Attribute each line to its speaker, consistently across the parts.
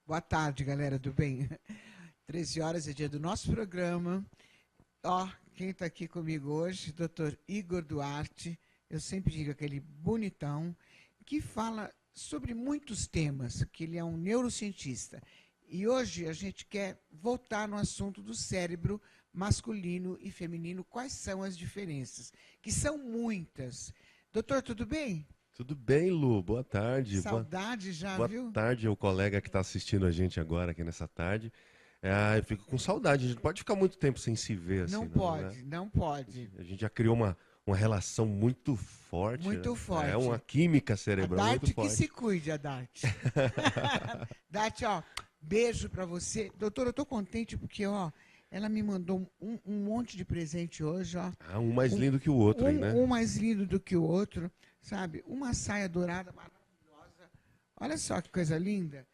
Speaker 1: Boa tarde, galera do bem. 13 horas é dia do nosso programa. Ó, quem está aqui comigo hoje, Dr. Igor Duarte, eu sempre digo aquele bonitão, que fala sobre muitos temas, que ele é um neurocientista. E hoje a gente quer voltar no assunto do cérebro masculino e feminino, quais são as diferenças, que são muitas. Doutor, tudo bem?
Speaker 2: Tudo bem, Lu? Boa tarde.
Speaker 1: Saudade já,
Speaker 2: Boa
Speaker 1: viu?
Speaker 2: tarde ao colega que está assistindo a gente agora aqui nessa tarde. Eu fico com saudade. A gente não pode ficar muito tempo sem se ver assim,
Speaker 1: Não
Speaker 2: não,
Speaker 1: pode,
Speaker 2: né?
Speaker 1: não pode.
Speaker 2: A gente já criou uma relação muito forte,
Speaker 1: Muito
Speaker 2: né?
Speaker 1: forte.
Speaker 2: É uma química
Speaker 1: A
Speaker 2: cerebral muito
Speaker 1: Dart que
Speaker 2: forte.
Speaker 1: se cuide, a Dart. Dart, ó, beijo pra você. Doutor, eu tô contente porque, ó, ela me mandou um monte de presente hoje, ó.
Speaker 2: Um mais lindo que o outro aí, né?
Speaker 1: Um mais lindo do que o outro, sabe? Uma saia dourada maravilhosa. Olha só que coisa linda.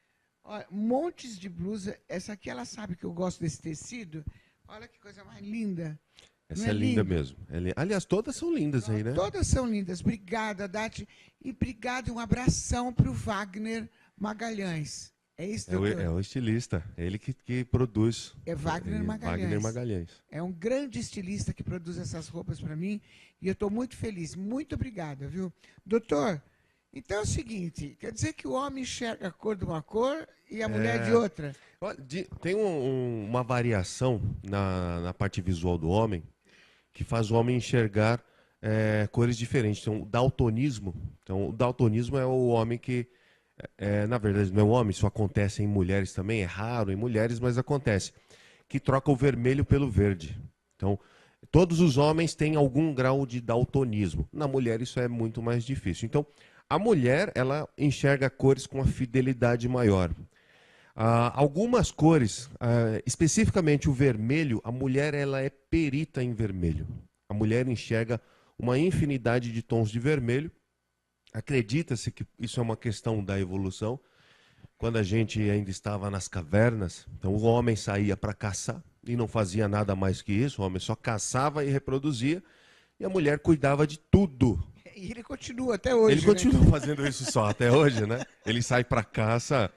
Speaker 1: Ó, montes de blusa. Essa aqui, ela sabe que eu gosto desse tecido. Olha que coisa mais linda.
Speaker 2: Essa
Speaker 1: Não
Speaker 2: é linda
Speaker 1: lindo?
Speaker 2: mesmo. Aliás, todas são lindas aí, né?
Speaker 1: Todas são lindas. Obrigada, Dati. E obrigado, um abração para o Wagner Magalhães. É isso, doutor?
Speaker 2: É o estilista, é ele que produz.
Speaker 1: É Wagner Magalhães.
Speaker 2: Wagner Magalhães.
Speaker 1: É um grande estilista que produz essas roupas para mim e eu estou muito feliz. Muito obrigada, viu? Doutor, então é o seguinte, quer dizer que o homem enxerga a cor de uma cor e a mulher de outra?
Speaker 2: Olha, tem uma variação na parte visual do homem que faz o homem enxergar cores diferentes. Então, o daltonismo. Então, o daltonismo é o homem que, na verdade, não é um homem, isso acontece em mulheres também, é raro em mulheres, mas acontece, que troca o vermelho pelo verde. Então, todos os homens têm algum grau de daltonismo. Na mulher, isso é muito mais difícil. Então, a mulher, ela enxerga cores com uma fidelidade maior. Algumas cores, especificamente o vermelho, a mulher ela é perita em vermelho. A mulher enxerga uma infinidade de tons de vermelho. Acredita-se que isso é uma questão da evolução. Quando a gente ainda estava nas cavernas, então o homem saía para caçar e não fazia nada mais que isso. O homem só caçava e reproduzia e a mulher cuidava de tudo.
Speaker 1: E ele continua até hoje.
Speaker 2: Ele continua fazendo isso só até hoje, né? Ele sai para caça,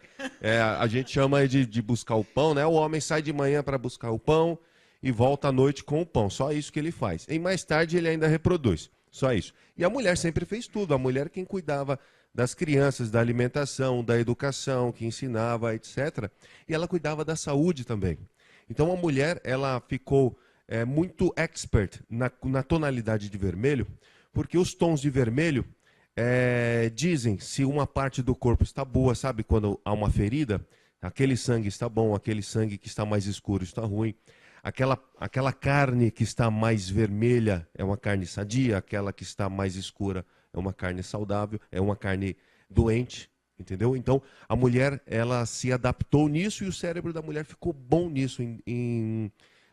Speaker 2: a gente chama de buscar o pão, né? O homem sai de manhã para buscar o pão e volta à noite com o pão. Só isso que ele faz. E mais tarde ele ainda reproduz. Só isso. E a mulher sempre fez tudo. A mulher quem cuidava das crianças, da alimentação, da educação, que ensinava, etc. E ela cuidava da saúde também. Então a mulher, ela ficou muito expert na tonalidade de vermelho, porque os tons de vermelho dizem se uma parte do corpo está boa, sabe? Quando há uma ferida, aquele sangue está bom, aquele sangue que está mais escuro está ruim. Aquela carne que está mais vermelha é uma carne sadia, aquela que está mais escura é uma carne saudável, é uma carne doente, entendeu? Então, a mulher, ela se adaptou nisso e o cérebro da mulher ficou bom nisso,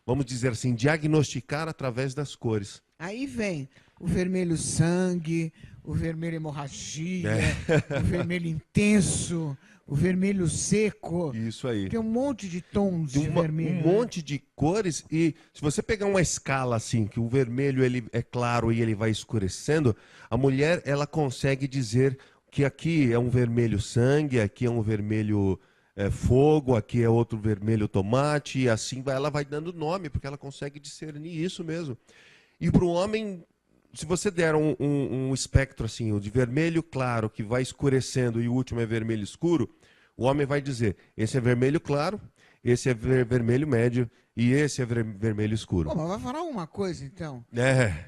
Speaker 2: vamos dizer assim, diagnosticar através das cores.
Speaker 1: Aí vem o vermelho sangue, o vermelho hemorragia, o vermelho intenso, o vermelho seco.
Speaker 2: Isso aí.
Speaker 1: Tem um monte de tons de vermelho.
Speaker 2: Um monte de cores e se você pegar uma escala assim, que o vermelho ele é claro e ele vai escurecendo, a mulher ela consegue dizer que aqui é um vermelho sangue, aqui é um vermelho fogo, aqui é outro vermelho tomate, e assim ela vai dando nome, porque ela consegue discernir isso mesmo. E para o homem, se você der um espectro assim, o de vermelho claro, que vai escurecendo e o último é vermelho escuro, o homem vai dizer, esse é vermelho claro, esse é vermelho médio e esse é vermelho escuro.
Speaker 1: Pô, mas vai falar uma coisa, então?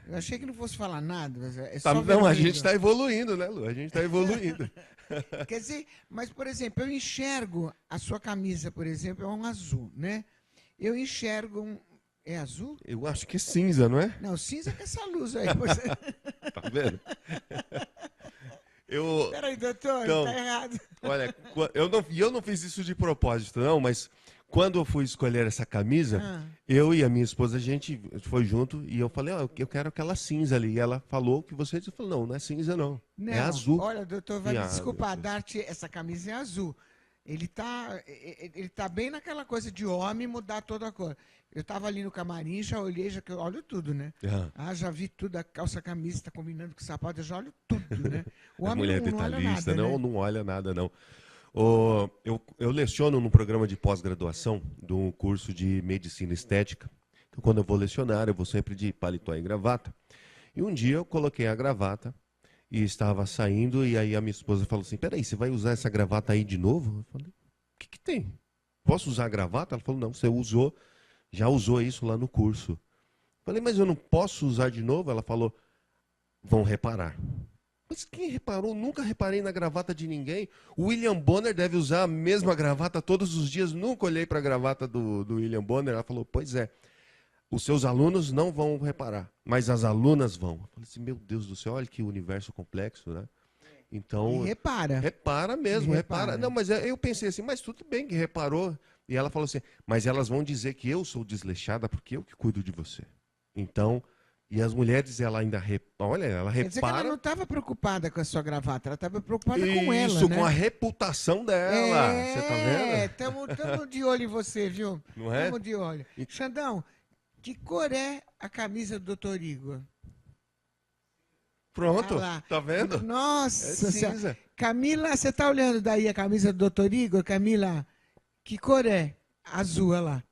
Speaker 1: Eu achei que não fosse falar nada, mas é só
Speaker 2: não,
Speaker 1: vermelho.
Speaker 2: a gente está evoluindo, né, Lu? A gente está evoluindo.
Speaker 1: Quer dizer, mas, por exemplo, eu enxergo a sua camisa, por exemplo, é um azul, né? Eu enxergo um... É azul?
Speaker 2: Eu acho que é cinza, não é?
Speaker 1: Não, cinza com essa luz aí.
Speaker 2: Tá vendo?
Speaker 1: Peraí, doutor,
Speaker 2: então,
Speaker 1: tá errado.
Speaker 2: Olha, eu não fiz isso de propósito, não, mas quando eu fui escolher essa camisa, eu e a minha esposa, a gente foi junto e eu falei, eu quero aquela cinza ali. E ela falou que você disse, falou, não é cinza não, é azul.
Speaker 1: Olha, doutor, vai me desculpar, Dart, essa camisa é azul. Ele tá bem naquela coisa de homem mudar toda a cor. Eu estava ali no camarim, já olhei, já que eu olho tudo, né? Já vi tudo, a calça, a camisa, está combinando com o sapato, eu já olho tudo, né? O
Speaker 2: homem
Speaker 1: mulher
Speaker 2: não olha nada,
Speaker 1: né?
Speaker 2: não olha nada, não. Eu leciono num programa de pós-graduação de um curso de medicina estética. Então, quando eu vou lecionar, eu vou sempre de paletó e gravata. E um dia eu coloquei a gravata e estava saindo, e aí a minha esposa falou assim, peraí, você vai usar essa gravata aí de novo? Eu falei, o que tem? Posso usar a gravata? Ela falou, não, você já usou isso lá no curso. Eu falei, mas eu não posso usar de novo? Ela falou, vão reparar. Mas quem reparou? Nunca reparei na gravata de ninguém. O William Bonner deve usar a mesma gravata todos os dias. Nunca olhei para a gravata do William Bonner. Ela falou, pois é, os seus alunos não vão reparar, mas as alunas vão. Eu falei assim, meu Deus do céu, olha que universo complexo, né? Então,
Speaker 1: E repara.
Speaker 2: repara mesmo, repara. Não, mas eu pensei assim, mas tudo bem que reparou. E ela falou assim, mas elas vão dizer que eu sou desleixada porque eu que cuido de você. Então, e as mulheres, ela ainda olha, ela
Speaker 1: Quer dizer que ela
Speaker 2: repara.
Speaker 1: não estava preocupada com a sua gravata, ela estava preocupada com ela,
Speaker 2: Isso,
Speaker 1: né?
Speaker 2: com a reputação dela. Você tá vendo?
Speaker 1: Estamos de olho em você, viu?
Speaker 2: Não é?
Speaker 1: Estamos de olho. Xandão, que cor é a camisa do Dr. Igor?
Speaker 2: Pronto,
Speaker 1: Ah lá.
Speaker 2: tá vendo?
Speaker 1: Nossa
Speaker 2: É
Speaker 1: Senhora.
Speaker 2: cinza.
Speaker 1: Camila, você tá olhando daí a camisa do Dr. Igor? Camila, que cor é? Azul, olha lá.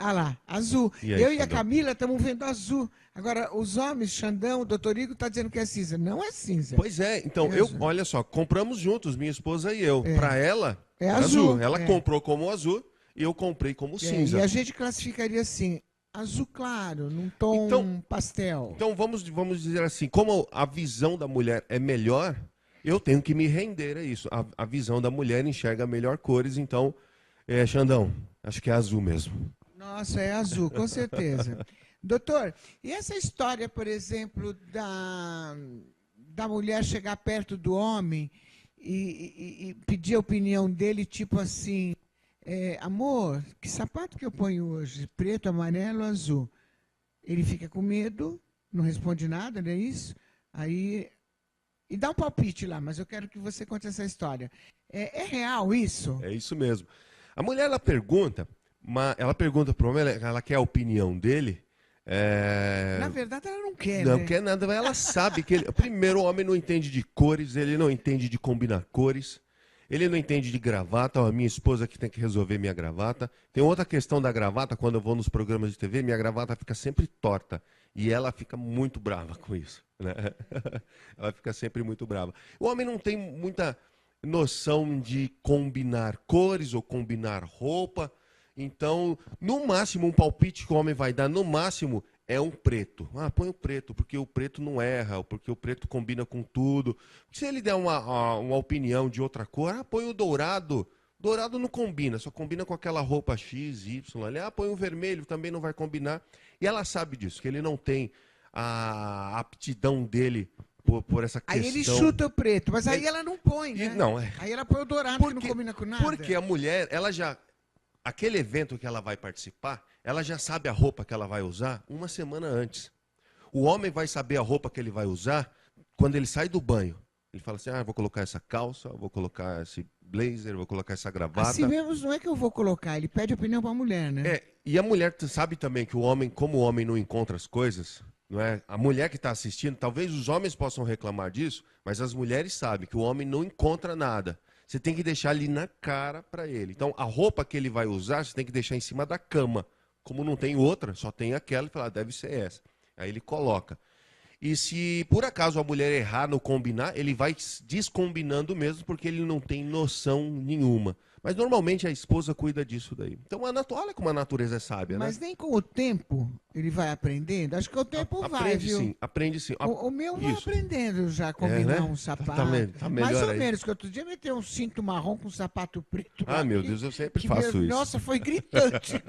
Speaker 1: Ah lá, azul.
Speaker 2: E aí,
Speaker 1: Eu e a
Speaker 2: Xandão?
Speaker 1: Camila estamos vendo azul. Agora, os homens, Xandão, o Dr. Igor está dizendo que é cinza. Não é cinza.
Speaker 2: Pois é, então,
Speaker 1: Isso.
Speaker 2: olha só, compramos juntos, minha esposa e eu. Para ela,
Speaker 1: É
Speaker 2: era
Speaker 1: azul,
Speaker 2: Ela
Speaker 1: é.
Speaker 2: comprou como azul e eu comprei como cinza.
Speaker 1: E a gente classificaria assim, azul claro, num tom
Speaker 2: Então-
Speaker 1: pastel.
Speaker 2: Então vamos dizer assim, como a visão da mulher é melhor, eu tenho que me render a isso. A visão da mulher enxerga melhor cores, então, Xandão, acho que é azul mesmo.
Speaker 1: Nossa, é azul, com certeza. Doutor, e essa história, por exemplo, da mulher chegar perto do homem e pedir a opinião dele, tipo assim, amor, que sapato que eu ponho hoje? Preto, amarelo, azul? Ele fica com medo, não responde nada, não é isso? Aí, e dá um palpite lá, mas eu quero que você conte essa história. É real isso?
Speaker 2: É isso mesmo. A mulher, ela pergunta para o homem, ela quer a opinião dele.
Speaker 1: Na verdade, ela não quer,
Speaker 2: Não
Speaker 1: né?
Speaker 2: quer nada, mas ela sabe que primeiro, o homem não entende de cores, ele não entende de combinar cores, ele não entende de gravata. Ó, a minha esposa que tem que resolver minha gravata. Tem outra questão da gravata, quando eu vou nos programas de TV, minha gravata fica sempre torta. E ela fica muito brava com isso, né? Ela fica sempre muito brava. O homem não tem muita noção de combinar cores ou combinar roupa. Então, no máximo, um palpite que o homem vai dar, no máximo, é um preto. Ah, põe o preto, porque o preto não erra, porque o preto combina com tudo. Se ele der uma opinião de outra cor, põe o dourado. Dourado não combina, só combina com aquela roupa X, Y. Ali, põe o vermelho, também não vai combinar. E ela sabe disso, que ele não tem a aptidão dele por essa questão.
Speaker 1: Aí ele chuta o preto, mas aí ela não põe, né?
Speaker 2: Não,
Speaker 1: Aí ela põe o dourado, que não combina com nada.
Speaker 2: Porque a mulher, ela já... Aquele evento que ela vai participar, ela já sabe a roupa que ela vai usar uma semana antes. O homem vai saber a roupa que ele vai usar quando ele sai do banho. Ele fala assim, vou colocar essa calça, vou colocar esse blazer, vou colocar essa gravata.
Speaker 1: Assim mesmo não é que eu vou colocar, ele pede opinião para a mulher, né?
Speaker 2: E a mulher sabe também que o homem, como o homem não encontra as coisas, não é? A mulher que está assistindo, talvez os homens possam reclamar disso, mas as mulheres sabem que o homem não encontra nada. Você tem que deixar ali na cara para ele. Então, a roupa que ele vai usar, você tem que deixar em cima da cama. Como não tem outra, só tem aquela, ele fala, deve ser essa. Aí ele coloca. E se por acaso a mulher errar no combinar, ele vai descombinando mesmo, porque ele não tem noção nenhuma. Mas normalmente a esposa cuida disso daí. Então, olha como a natureza é sábia,
Speaker 1: Mas
Speaker 2: né?
Speaker 1: nem com o tempo ele vai aprendendo. Acho que o tempo vai, viu?
Speaker 2: Sim, aprende sim.
Speaker 1: O meu vai
Speaker 2: Isso.
Speaker 1: aprendendo já a combinar
Speaker 2: né?
Speaker 1: um sapato.
Speaker 2: Tá melhor
Speaker 1: Mais ou
Speaker 2: aí.
Speaker 1: menos, que outro dia meteu um cinto marrom com um sapato preto.
Speaker 2: Ah,
Speaker 1: lá,
Speaker 2: meu
Speaker 1: que-
Speaker 2: Deus, eu sempre
Speaker 1: que
Speaker 2: faço
Speaker 1: meu-
Speaker 2: isso.
Speaker 1: Nossa, foi gritante.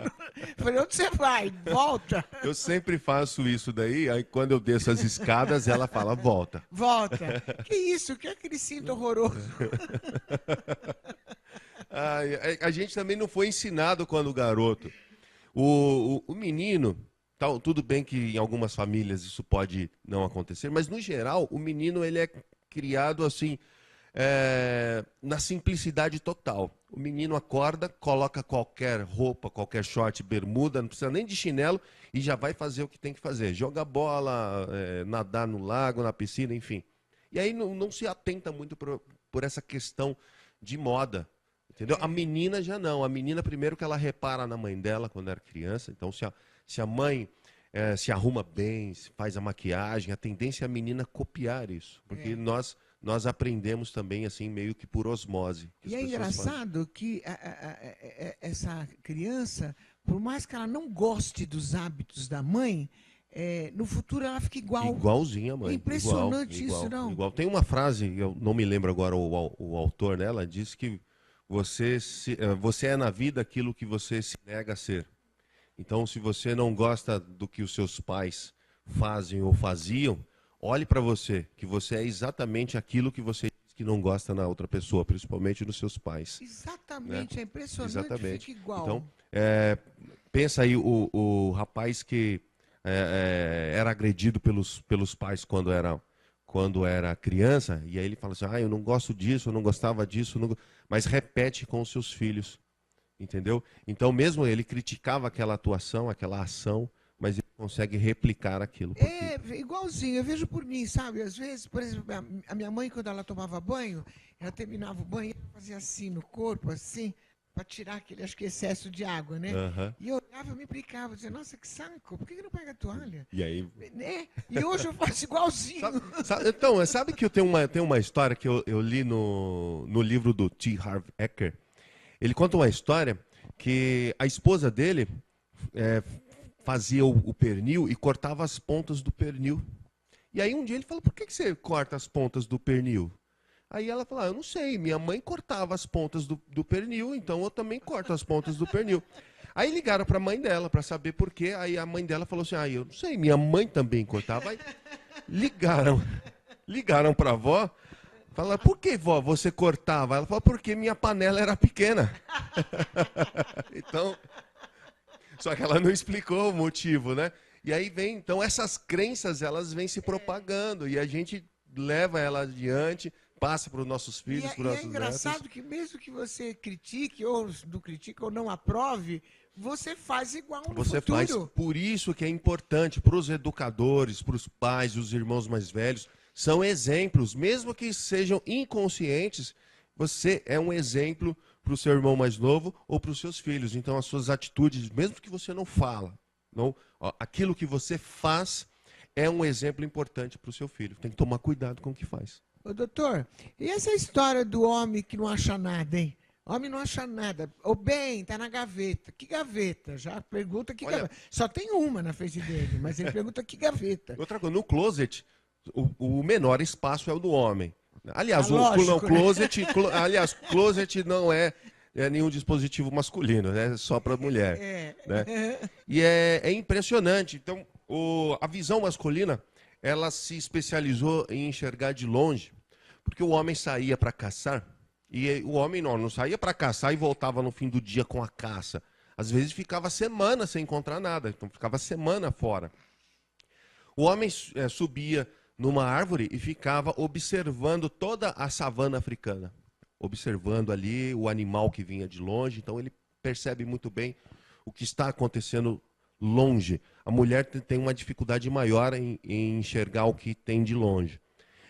Speaker 1: Falei, onde você vai? Volta,
Speaker 2: Eu sempre faço isso daí, aí quando eu desço as escadas, ela fala, volta.
Speaker 1: volta. Que isso? Que é aquele cinto horroroso?
Speaker 2: A gente também não foi ensinado quando garoto. O menino, tudo bem que em algumas famílias isso pode não acontecer, mas no geral o menino ele é criado assim, na simplicidade total. O menino acorda, coloca qualquer roupa, qualquer short, bermuda, não precisa nem de chinelo e já vai fazer o que tem que fazer. Jogar bola, nadar no lago, na piscina, enfim. E aí não se atenta muito por essa questão de moda. Entendeu? A menina já não. A menina, primeiro que ela repara na mãe dela quando era criança. Então, se a mãe se arruma bem, faz a maquiagem, a tendência é a menina copiar isso. Porque nós aprendemos também, assim, meio que por osmose.
Speaker 1: E é engraçado que essa criança, por mais que ela não goste dos hábitos da mãe, no futuro ela fica igual.
Speaker 2: Igualzinha a mãe.
Speaker 1: É impressionante isso, não?
Speaker 2: Igual. Tem uma frase, eu não me lembro agora o autor dela, diz que você é na vida aquilo que você se nega a ser. Então, se você não gosta do que os seus pais fazem ou faziam, olhe para você, que você é exatamente aquilo que você diz que não gosta na outra pessoa, principalmente nos seus pais.
Speaker 1: Exatamente,
Speaker 2: né?
Speaker 1: É impressionante,
Speaker 2: Exatamente.
Speaker 1: Fica igual.
Speaker 2: Então, pensa aí o rapaz que era agredido pelos pais quando era criança, e aí ele fala assim, eu não gosto disso, eu não gostava disso, mas repete com os seus filhos, entendeu? Então, mesmo ele criticava aquela atuação, aquela ação, mas ele consegue replicar aquilo.
Speaker 1: Igualzinho, eu vejo por mim, sabe? Às vezes, por exemplo, a minha mãe, quando ela tomava banho, ela terminava o banho, ela fazia assim no corpo, assim, para tirar aquele, acho que, excesso de água, né?
Speaker 2: Uhum.
Speaker 1: E eu olhava, eu me brincava, dizia, nossa, que saco, por que não pega a toalha?
Speaker 2: E aí...
Speaker 1: Né? E hoje eu faço igualzinho.
Speaker 2: Então, sabe que eu tenho uma história que eu li no livro do T. Harv Eker. Ele conta uma história que a esposa dele fazia o pernil e cortava as pontas do pernil. E aí um dia ele falou, por que você corta as pontas do pernil? Aí ela falou, eu não sei, minha mãe cortava as pontas do pernil, então eu também corto as pontas do pernil. Aí ligaram para a mãe dela para saber por quê. Aí a mãe dela falou assim, eu não sei, minha mãe também cortava. Aí ligaram para a avó, falaram, por que, vó, você cortava? Ela falou, porque minha panela era pequena. Então, só que ela não explicou o motivo, né? E aí então essas crenças, elas vêm se propagando e a gente leva elas adiante, passa para os nossos filhos, para os nossos netos.
Speaker 1: É engraçado que mesmo que você critique ou não critique ou não aprove, você faz igual no
Speaker 2: Você
Speaker 1: futuro.
Speaker 2: faz. Por isso que é importante para os educadores, para os pais, os irmãos mais velhos, são exemplos, mesmo que sejam inconscientes, você é um exemplo para o seu irmão mais novo ou para os seus filhos. Então as suas atitudes, mesmo que você não fala, aquilo que você faz é um exemplo importante para o seu filho. Tem que tomar cuidado com o que faz.
Speaker 1: Ô, doutor, e essa história do homem que não acha nada, hein? Homem não acha nada. Ou bem, tá na gaveta. Que gaveta? Já pergunta que gaveta. Só tem uma na frente dele, mas ele pergunta que gaveta.
Speaker 2: Outra coisa, no closet, o menor espaço é o do homem. Aliás, closet não é nenhum dispositivo masculino, é só para mulher. Né? E é impressionante. Então, a visão masculina, ela se especializou em enxergar de longe, porque o homem saía para caçar, e o homem não saía para caçar e voltava no fim do dia com a caça. Às vezes ficava semana sem encontrar nada, então ficava semana fora. O homem subia numa árvore e ficava observando toda a savana africana, observando ali o animal que vinha de longe, então ele percebe muito bem o que está acontecendo longe. A mulher tem uma dificuldade maior em enxergar o que tem de longe.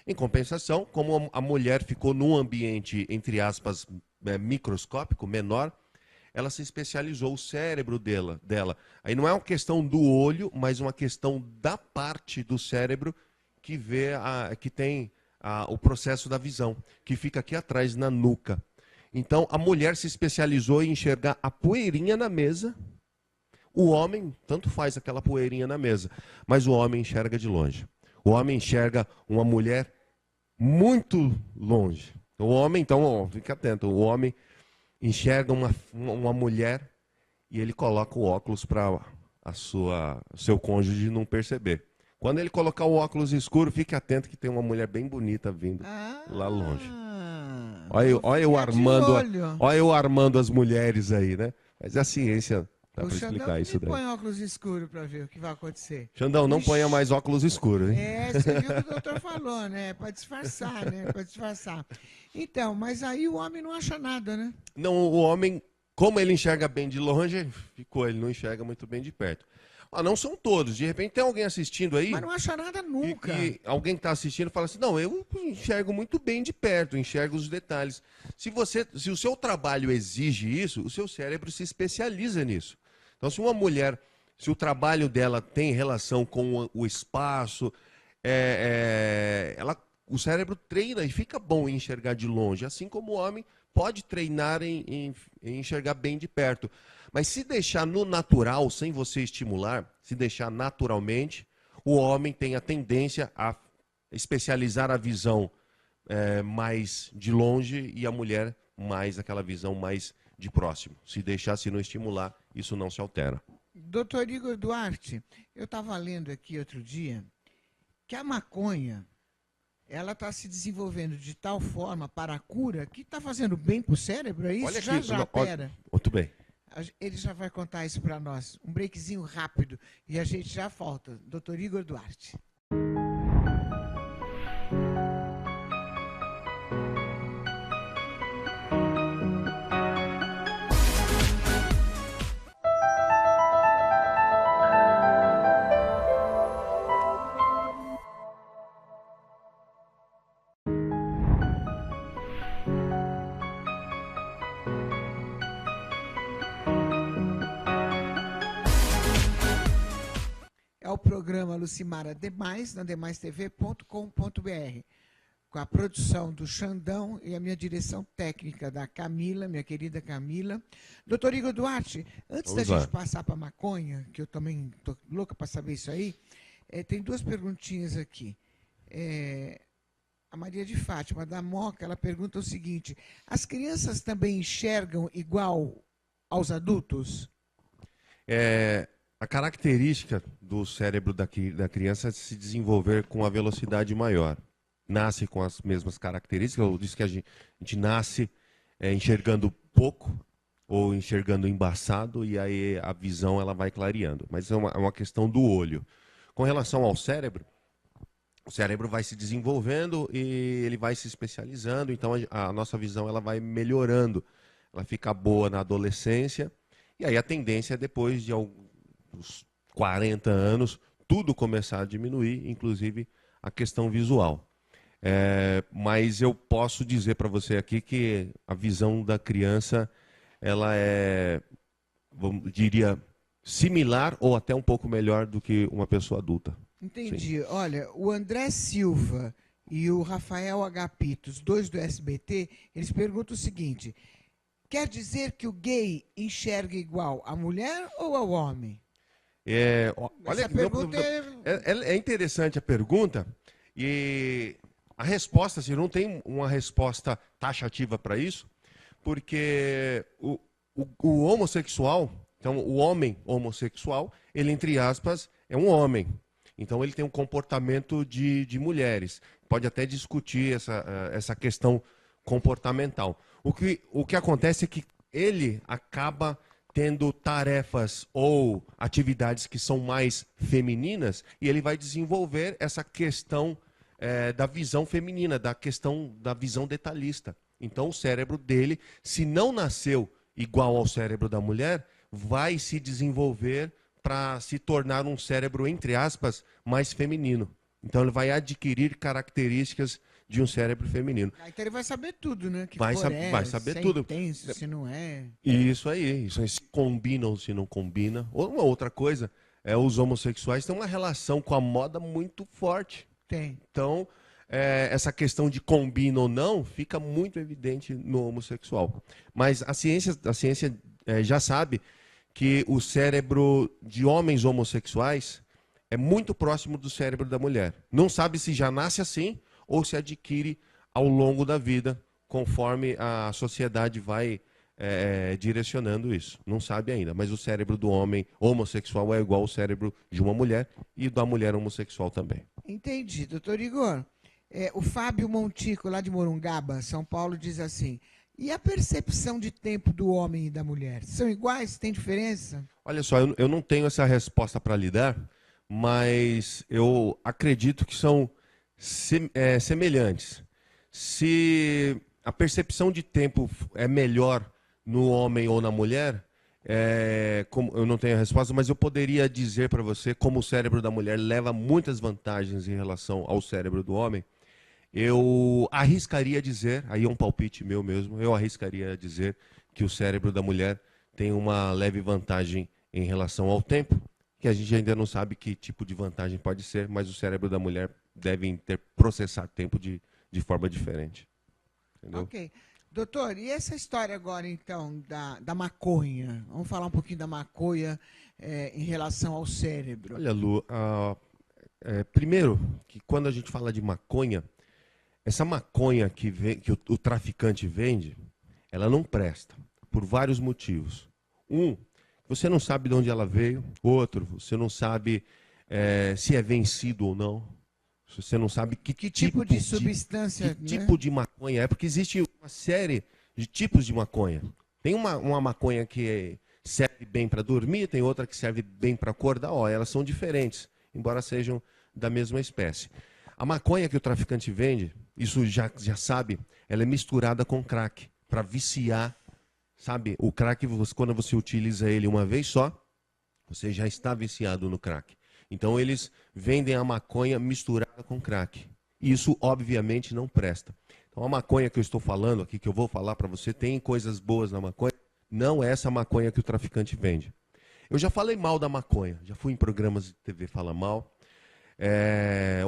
Speaker 2: Em compensação, como a mulher ficou num ambiente, entre aspas, microscópico, menor, ela se especializou, o cérebro dela. Aí não é uma questão do olho, mas uma questão da parte do cérebro que que tem o processo da visão, que fica aqui atrás, na nuca. Então, a mulher se especializou em enxergar a poeirinha na mesa. O homem, tanto faz aquela poeirinha na mesa, mas o homem enxerga de longe. O homem enxerga uma mulher muito longe. O homem, então, fica atento, o homem enxerga uma mulher e ele coloca o óculos para seu cônjuge não perceber. Quando ele colocar o óculos escuro, fique atento que tem uma mulher bem bonita vindo lá longe. Olha eu armando as mulheres aí, né? Mas a ciência dá para explicar isso daí.
Speaker 1: Põe óculos escuros para ver o que vai acontecer.
Speaker 2: Xandão, não ponha mais óculos escuros, hein?
Speaker 1: Você viu o que o doutor falou, né? Para disfarçar, né? Para disfarçar. Então, mas aí o homem não acha nada, né?
Speaker 2: Não, o homem, como ele enxerga bem de longe, ele não enxerga muito bem de perto. Ah, não são todos. De repente tem alguém assistindo aí.
Speaker 1: Mas não acha nada nunca.
Speaker 2: E alguém que está assistindo fala assim: não, eu enxergo muito bem de perto, enxergo os detalhes. Se o seu trabalho exige isso, o seu cérebro se especializa nisso. Então, se uma mulher, se o trabalho dela tem relação com o espaço, o cérebro treina e fica bom em enxergar de longe, assim como o homem pode treinar em enxergar bem de perto. Mas se deixar no natural, sem você estimular, se deixar naturalmente, o homem tem a tendência a especializar a visão mais de longe e a mulher mais aquela visão mais de próximo. Se deixar, se não estimular, isso não se altera.
Speaker 1: Doutor Igor Duarte, eu estava lendo aqui outro dia que a maconha ela está se desenvolvendo de tal forma para a cura que está fazendo bem para o cérebro, é isso?
Speaker 2: Olha aqui,
Speaker 1: Já, pera.
Speaker 2: Muito bem.
Speaker 1: Ele já vai contar isso para nós. Um breakzinho rápido e a gente já volta. Doutor Igor Duarte. É o programa Lucimara Demais, na demaistv.com.br, com a produção do Xandão e a minha direção técnica da Camila, minha querida Camila. Doutor Igor Duarte, antes da gente passar para a maconha, que eu também estou louca para saber isso aí, tem duas perguntinhas aqui. A Maria de Fátima, da Moca, ela pergunta o seguinte: as crianças também enxergam igual aos adultos?
Speaker 2: A característica do cérebro da criança é se desenvolver com uma velocidade maior. Nasce com as mesmas características. Eu disse que a gente nasce enxergando pouco ou enxergando embaçado e aí a visão ela vai clareando. Mas é uma questão do olho. Com relação ao cérebro, o cérebro vai se desenvolvendo e ele vai se especializando. Então a nossa visão ela vai melhorando. Ela fica boa na adolescência e aí a tendência é depois de uns 40 anos, tudo começar a diminuir, inclusive a questão visual. Mas eu posso dizer para você aqui que a visão da criança, ela diria, similar ou até um pouco melhor do que uma pessoa adulta.
Speaker 1: Entendi.
Speaker 2: Sim.
Speaker 1: Olha, o André Silva e o Rafael Agapito, os dois do SBT, eles perguntam o seguinte: quer dizer que o gay enxerga igual à mulher ou ao homem?
Speaker 2: Olha,
Speaker 1: essa pergunta
Speaker 2: é interessante a pergunta e a resposta, assim, não tem uma resposta taxativa para isso, porque o homossexual, então o homem homossexual, ele, entre aspas, é um homem. Então ele tem um comportamento de mulheres. Pode até discutir essa questão comportamental. O que acontece é que ele acaba tendo tarefas ou atividades que são mais femininas e ele vai desenvolver essa questão da visão feminina, da questão da visão detalhista. Então o cérebro dele, se não nasceu igual ao cérebro da mulher, vai se desenvolver para se tornar um cérebro, entre aspas, mais feminino. Então ele vai adquirir características de um cérebro feminino.
Speaker 1: Então ele vai saber tudo, né? Que
Speaker 2: vai
Speaker 1: saber
Speaker 2: saber tudo.
Speaker 1: É intenso, se não é.
Speaker 2: Isso aí, se combina ou se não combina. Ou uma outra coisa, os homossexuais têm uma relação com a moda muito forte.
Speaker 1: Tem.
Speaker 2: Então, essa questão de combina ou não fica muito evidente no homossexual. Mas a ciência já sabe que o cérebro de homens homossexuais é muito próximo do cérebro da mulher. Não sabe se já nasce assim ou se adquire ao longo da vida, conforme a sociedade vai direcionando isso. Não sabe ainda, mas o cérebro do homem homossexual é igual ao cérebro de uma mulher e da mulher homossexual também.
Speaker 1: Entendi. Doutor Igor, o Fábio Montico, lá de Morungaba, São Paulo, diz assim: e a percepção de tempo do homem e da mulher? São iguais? Tem diferença?
Speaker 2: Olha só, eu não tenho essa resposta para lhe dar, mas eu acredito que são semelhantes. Se a percepção de tempo é melhor no homem ou na mulher, Como eu não tenho a resposta, mas eu poderia dizer para você como o cérebro da mulher leva muitas vantagens em relação ao cérebro do homem. Eu arriscaria dizer, aí é um palpite meu mesmo, eu arriscaria dizer que o cérebro da mulher tem uma leve vantagem em relação ao tempo, que a gente ainda não sabe que tipo de vantagem pode ser, mas o cérebro da mulher deve processar tempo de forma diferente. Entendeu?
Speaker 1: Ok. Doutor, e essa história agora, então, da maconha? Vamos falar um pouquinho da maconha em relação ao cérebro.
Speaker 2: Olha, Lu, primeiro, que quando a gente fala de maconha, essa maconha que o traficante vende, ela não presta, por vários motivos. Um, você não sabe de onde ela veio. Outro, você não sabe se é vencido ou não. Você não sabe que
Speaker 1: tipo de substância,
Speaker 2: que tipo de maconha é, porque existe uma série de tipos de maconha. Tem uma maconha que serve bem para dormir, tem outra que serve bem para acordar. Elas são diferentes, embora sejam da mesma espécie. A maconha que o traficante vende, isso já sabe, ela é misturada com crack, para viciar, sabe? O crack, quando você utiliza ele uma vez só, você já está viciado no crack. Então eles vendem a maconha misturada com crack. Isso, obviamente, não presta. Então a maconha que eu estou falando aqui, que eu vou falar para você, tem coisas boas na maconha, não é essa maconha que o traficante vende. Eu já falei mal da maconha, já fui em programas de TV falar mal,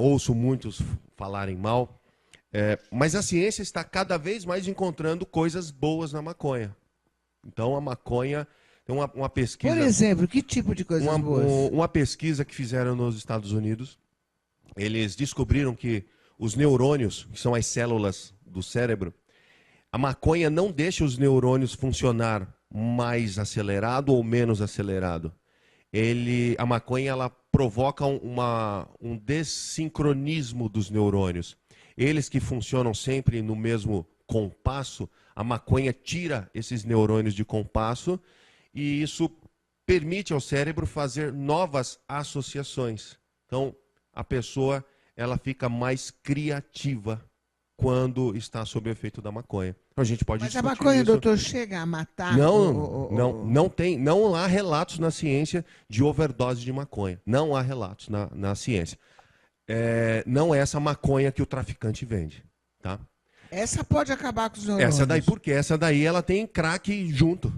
Speaker 2: ouço muitos falarem mal, mas a ciência está cada vez mais encontrando coisas boas na maconha. Então a maconha tem uma pesquisa...
Speaker 1: Por exemplo, que tipo de coisas boas?
Speaker 2: Uma pesquisa que fizeram nos Estados Unidos, eles descobriram que os neurônios, que são as células do cérebro, a maconha não deixa os neurônios funcionar mais acelerado ou menos acelerado. A maconha ela provoca um dessincronismo dos neurônios. Eles que funcionam sempre no mesmo compasso, a maconha tira esses neurônios de compasso e isso permite ao cérebro fazer novas associações. Então, a pessoa ela fica mais criativa quando está sob o efeito da maconha. Então, a gente pode
Speaker 1: Mas a
Speaker 2: discutir
Speaker 1: maconha,
Speaker 2: isso.
Speaker 1: doutor, chega a matar?
Speaker 2: Não há relatos na ciência de overdose de maconha. Não há relatos na ciência. Não é essa maconha que o traficante vende, tá?
Speaker 1: Essa pode acabar com os neurônios.
Speaker 2: Essa daí ela tem crack junto.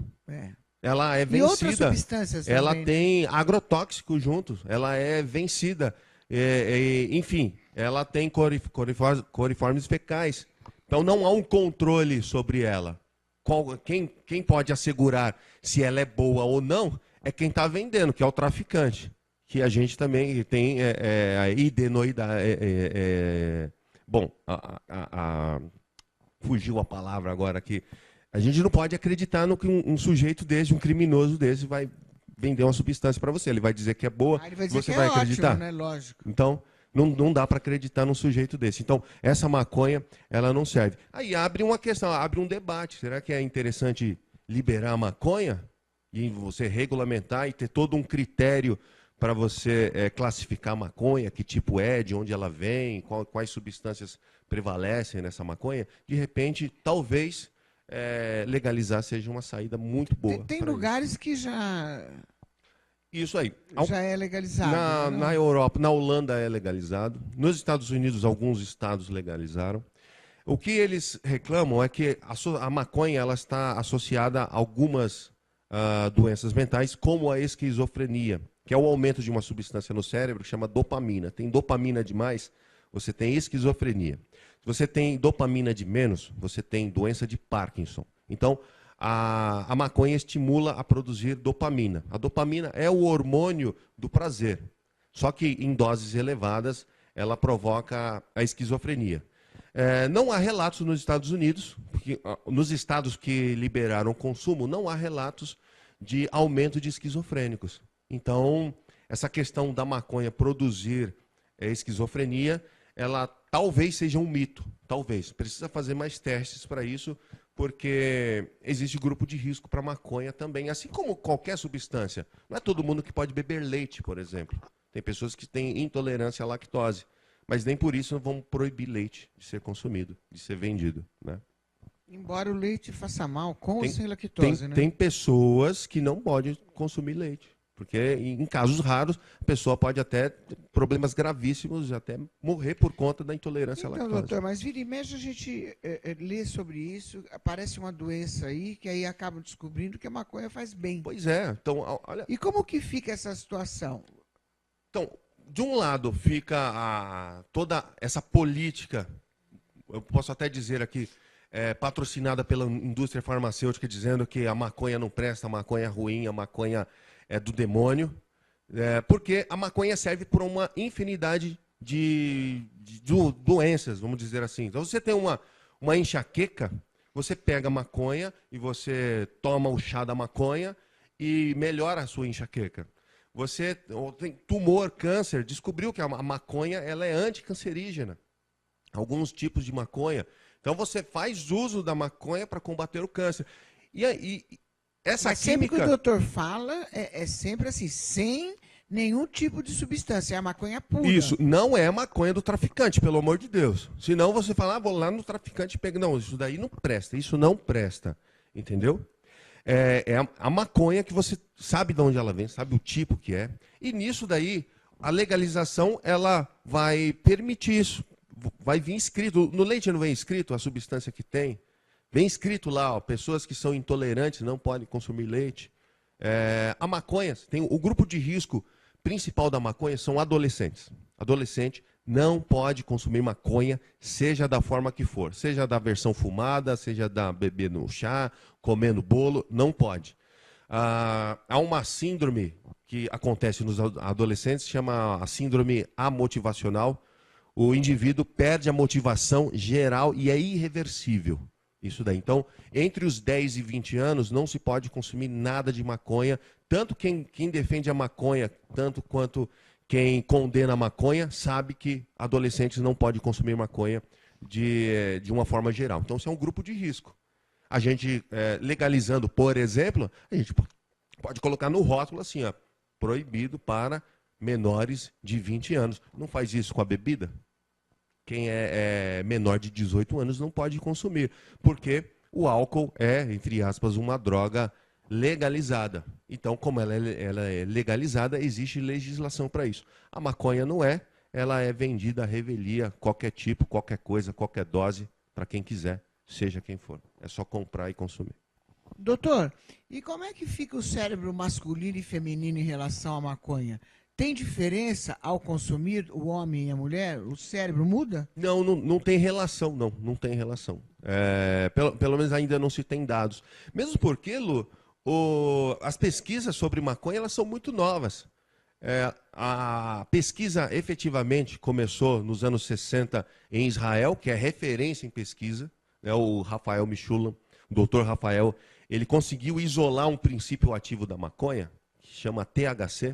Speaker 2: Ela é vencida.
Speaker 1: E outras substâncias também,
Speaker 2: ela tem agrotóxico junto. Ela é vencida. Enfim, ela tem coliformes fecais. Então não há um controle sobre ela. Quem pode assegurar se ela é boa ou não é quem está vendendo, que é o traficante. Que a gente também tem a idenoidade. Bom, fugiu a palavra agora aqui. A gente não pode acreditar no que um sujeito desse, um criminoso desse, vai vender uma substância para você. Ele vai dizer que é boa, você vai acreditar?
Speaker 1: Ótimo, né? Lógico.
Speaker 2: Então, não dá para acreditar num sujeito desse. Então, essa maconha, ela não serve. Aí abre uma questão, abre um debate. Será que é interessante liberar a maconha? E você regulamentar e ter todo um critério para você classificar a maconha, que tipo é, de onde ela vem, quais substâncias prevalecem nessa maconha? De repente, talvez... legalizar seja uma saída muito boa.
Speaker 1: Tem lugares que já...
Speaker 2: Isso aí.
Speaker 1: Já é legalizado.
Speaker 2: Na Europa, na Holanda é legalizado. Nos Estados Unidos, alguns estados legalizaram. O que eles reclamam é que a maconha ela está associada a algumas doenças mentais, como a esquizofrenia, que é o aumento de uma substância no cérebro que chama dopamina. Tem dopamina demais, você tem esquizofrenia. Se você tem dopamina de menos, você tem doença de Parkinson. Então, a maconha estimula a produzir dopamina. A dopamina é o hormônio do prazer. Só que em doses elevadas, ela provoca a esquizofrenia. Não há relatos nos Estados Unidos, porque nos estados que liberaram o consumo, não há relatos de aumento de esquizofrênicos. Então, essa questão da maconha produzir esquizofrenia, ela talvez seja um mito, talvez. Precisa fazer mais testes para isso, porque existe grupo de risco para maconha também, assim como qualquer substância. Não é todo mundo que pode beber leite, por exemplo. Tem pessoas que têm intolerância à lactose, mas nem por isso vamos proibir leite de ser consumido, de ser vendido, né?
Speaker 1: Embora o leite faça mal, com ou
Speaker 2: Tem,
Speaker 1: sem
Speaker 2: tem,
Speaker 1: lactose, né?
Speaker 2: tem pessoas que não podem consumir leite. Porque em casos raros, a pessoa pode até ter problemas gravíssimos, até morrer por conta da intolerância à
Speaker 1: Então,
Speaker 2: lactose.
Speaker 1: doutor, mas vira e mexe a gente lê sobre isso, aparece uma doença aí, que aí acabam descobrindo que a maconha faz bem.
Speaker 2: Pois é, então, olha.
Speaker 1: E como que fica essa situação?
Speaker 2: Então, de um lado fica toda essa política, eu posso até dizer aqui, patrocinada pela indústria farmacêutica, dizendo que a maconha não presta, a maconha é ruim, a maconha é do demônio, porque a maconha serve para uma infinidade de doenças, vamos dizer assim. Então, você tem uma enxaqueca, você pega a maconha e você toma o chá da maconha e melhora a sua enxaqueca. Você tem tumor, câncer, descobriu que a maconha ela é anticancerígena. Alguns tipos de maconha. Então você faz uso da maconha para combater o câncer. E aí, essa
Speaker 1: Mas sempre que o
Speaker 2: química.
Speaker 1: doutor fala, é sempre assim, sem nenhum tipo de substância, é a maconha pura.
Speaker 2: Isso, não é maconha do traficante, pelo amor de Deus. Senão você fala, vou lá no traficante e pega. Não, isso daí não presta, isso não presta. Entendeu? É a maconha que você sabe de onde ela vem, sabe o tipo que é. E nisso daí, a legalização, ela vai permitir isso. Vai vir escrito, no leite não vem escrito a substância que tem. Vem escrito lá, ó, pessoas que são intolerantes não podem consumir leite. A maconha, tem o grupo de risco principal da maconha são adolescentes. Adolescente não pode consumir maconha, seja da forma que for. Seja da versão fumada, seja da beber no chá, comendo bolo, não pode. Há uma síndrome que acontece nos adolescentes, chama a síndrome amotivacional. O indivíduo perde a motivação geral e é irreversível. Isso daí. Então, entre os 10 e 20 anos, não se pode consumir nada de maconha. Tanto quem defende a maconha, tanto quanto quem condena a maconha, sabe que adolescentes não podem consumir maconha de uma forma geral. Então, isso é um grupo de risco. A gente, legalizando, por exemplo, a gente pode colocar no rótulo assim, ó, proibido para menores de 20 anos. Não faz isso com a bebida? Quem é menor de 18 anos não pode consumir, porque o álcool é, entre aspas, uma droga legalizada. Então, como ela é legalizada, existe legislação para isso. A maconha não é, ela é vendida à revelia, qualquer tipo, qualquer coisa, qualquer dose, para quem quiser, seja quem for. É só comprar e consumir.
Speaker 1: Doutor, e como é que fica o cérebro masculino e feminino em relação à maconha? Tem diferença ao consumir o homem e a mulher? O cérebro muda?
Speaker 2: Não tem relação, não tem relação. Pelo menos ainda não se tem dados. Mesmo porque, Lu, as pesquisas sobre maconha elas são muito novas. A pesquisa efetivamente começou nos anos 60 em Israel, que é referência em pesquisa, né, o Rafael Mechoulam, o doutor Rafael, ele conseguiu isolar um princípio ativo da maconha, que chama THC,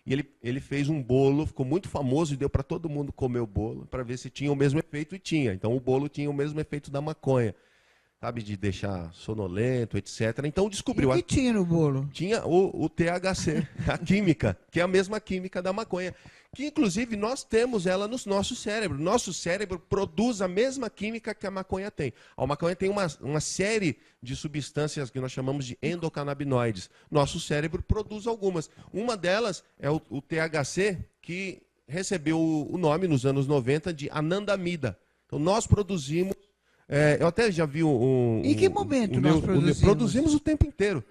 Speaker 2: e ele fez um bolo, ficou muito famoso e deu para todo mundo comer o bolo, para ver se tinha o mesmo efeito, e tinha. Então o bolo tinha o mesmo efeito da maconha, sabe, de deixar sonolento, etc. Então descobriu.
Speaker 1: E o que tinha no bolo?
Speaker 2: Tinha o THC, a química, que é a mesma química da maconha. Que, inclusive, nós temos ela no nosso cérebro. Nosso cérebro produz a mesma química que a maconha tem. A maconha tem uma série de substâncias que nós chamamos de endocannabinoides. Nosso cérebro produz algumas. Uma delas é o THC, que recebeu o nome nos anos 90 de anandamida. Então, nós produzimos. Eu até já vi
Speaker 1: Em que momento nós produzimos?
Speaker 2: Produzimos o tempo inteiro.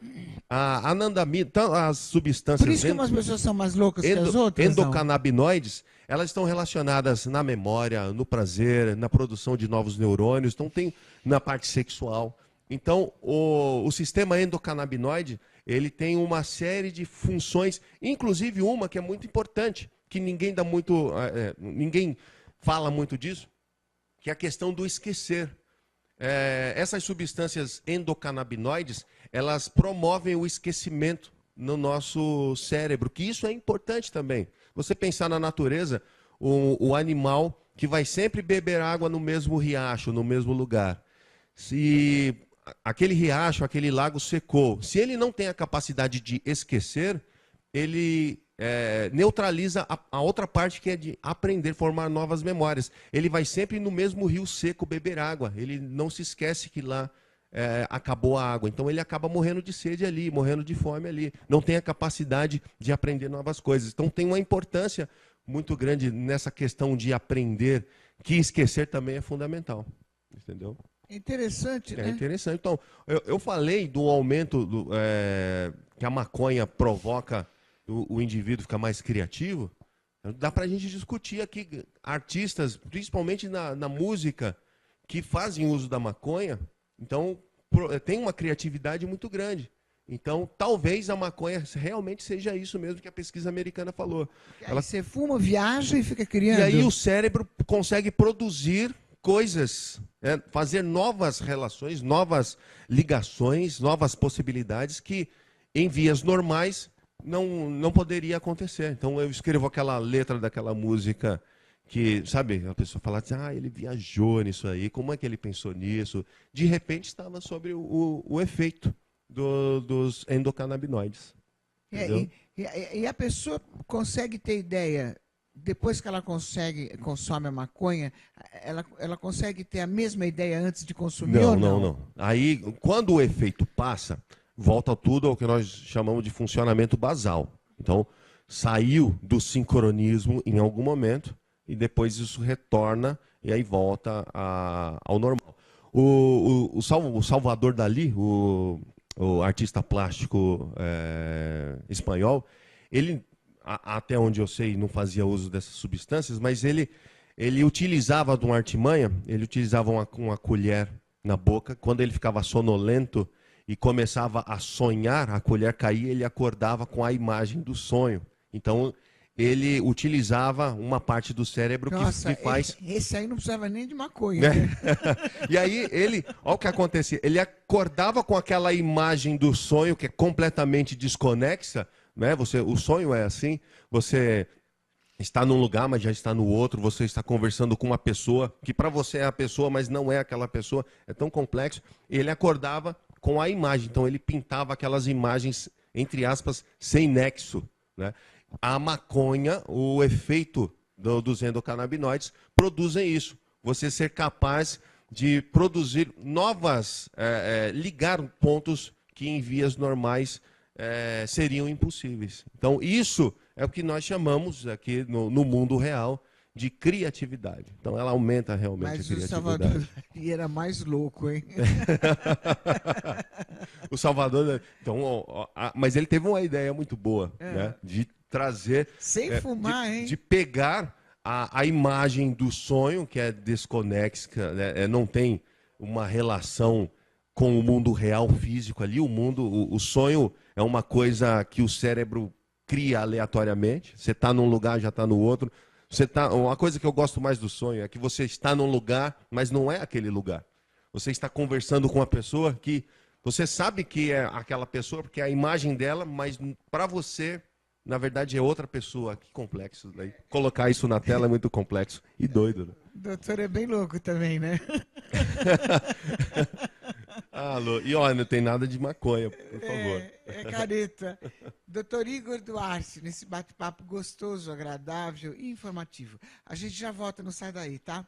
Speaker 2: A anandamida, então, as substâncias...
Speaker 1: Por isso que umas pessoas são mais loucas que as outras,
Speaker 2: endocannabinoides, elas estão relacionadas na memória, no prazer, na produção de novos neurônios, então tem na parte sexual. Então, o sistema endocannabinoide, ele tem uma série de funções, inclusive uma que é muito importante, que ninguém fala muito disso, que é a questão do esquecer. Essas substâncias endocannabinoides, elas promovem o esquecimento no nosso cérebro, que isso é importante também. Você pensar na natureza, o animal que vai sempre beber água no mesmo riacho, no mesmo lugar. Se aquele riacho, aquele lago secou, se ele não tem a capacidade de esquecer, ele neutraliza a outra parte que é de aprender, formar novas memórias. Ele vai sempre no mesmo rio seco beber água. Ele não se esquece que lá acabou a água. Então ele acaba morrendo de sede ali, morrendo de fome ali. Não tem a capacidade de aprender novas coisas. Então tem uma importância muito grande nessa questão de aprender, que esquecer também é fundamental. Entendeu?
Speaker 1: Interessante, né?
Speaker 2: É interessante. Então, eu falei do aumento que a maconha provoca o indivíduo ficar mais criativo. Dá para a gente discutir aqui artistas, principalmente na música, que fazem uso da maconha. Então, tem uma criatividade muito grande. Então, talvez a maconha realmente seja isso mesmo que a pesquisa americana falou.
Speaker 1: Você fuma, viaja e fica criando.
Speaker 2: E aí o cérebro consegue produzir coisas, fazer novas relações, novas ligações, novas possibilidades que em vias normais não poderia acontecer. Então eu escrevo aquela letra daquela música que, sabe, a pessoa fala assim, ele viajou nisso aí, como é que ele pensou nisso? De repente estava sobre o efeito dos endocannabinoides.
Speaker 1: E a pessoa consegue ter ideia, depois que ela consome a maconha, ela consegue ter a mesma ideia antes de consumir ou não?
Speaker 2: Não. Aí, quando o efeito passa, volta tudo ao que nós chamamos de funcionamento basal. Então, saiu do sincronismo em algum momento e depois isso retorna e aí volta ao normal. O Salvador Dalí, o artista plástico espanhol, ele, até onde eu sei, não fazia uso dessas substâncias, mas ele utilizava de uma artimanha, ele utilizava uma colher na boca, quando ele ficava sonolento e começava a sonhar, a colher caía, ele acordava com a imagem do sonho. Então, ele utilizava uma parte do cérebro que faz...
Speaker 1: Esse aí não precisava nem de maconha.
Speaker 2: Né? E aí, olha o que acontecia, ele acordava com aquela imagem do sonho, que é completamente desconexa, né? O sonho é assim, você está num lugar, mas já está no outro, você está conversando com uma pessoa, que para você é a pessoa, mas não é aquela pessoa, é tão complexo. Ele acordava com a imagem, então ele pintava aquelas imagens, entre aspas, sem nexo, né? A maconha, o efeito dos endocannabinoides produzem isso. Você ser capaz de produzir ligar pontos que em vias normais seriam impossíveis. Então, isso é o que nós chamamos aqui no mundo real de criatividade. Então, ela aumenta realmente a criatividade.
Speaker 1: Mas o Salvador era mais louco, hein?
Speaker 2: O Salvador... Então, mas ele teve uma ideia muito boa, né? De trazer...
Speaker 1: Sem fumar, hein?
Speaker 2: De pegar a imagem do sonho, que é desconexa, né? Não tem uma relação com o mundo real físico ali. O sonho é uma coisa que o cérebro cria aleatoriamente. Você está num lugar, já está no outro. Uma coisa que eu gosto mais do sonho é que você está num lugar, mas não é aquele lugar. Você está conversando com uma pessoa que você sabe que é aquela pessoa, porque é a imagem dela, mas para você, na verdade, é outra pessoa. Que complexo. Daí. Colocar isso na tela é muito complexo e doido. Né?
Speaker 1: O doutor é bem louco também, né?
Speaker 2: E olha, não tem nada de maconha, por favor.
Speaker 1: É careta. Doutor Igor Duarte, nesse bate-papo gostoso, agradável e informativo. A gente já volta, não sai daí, tá?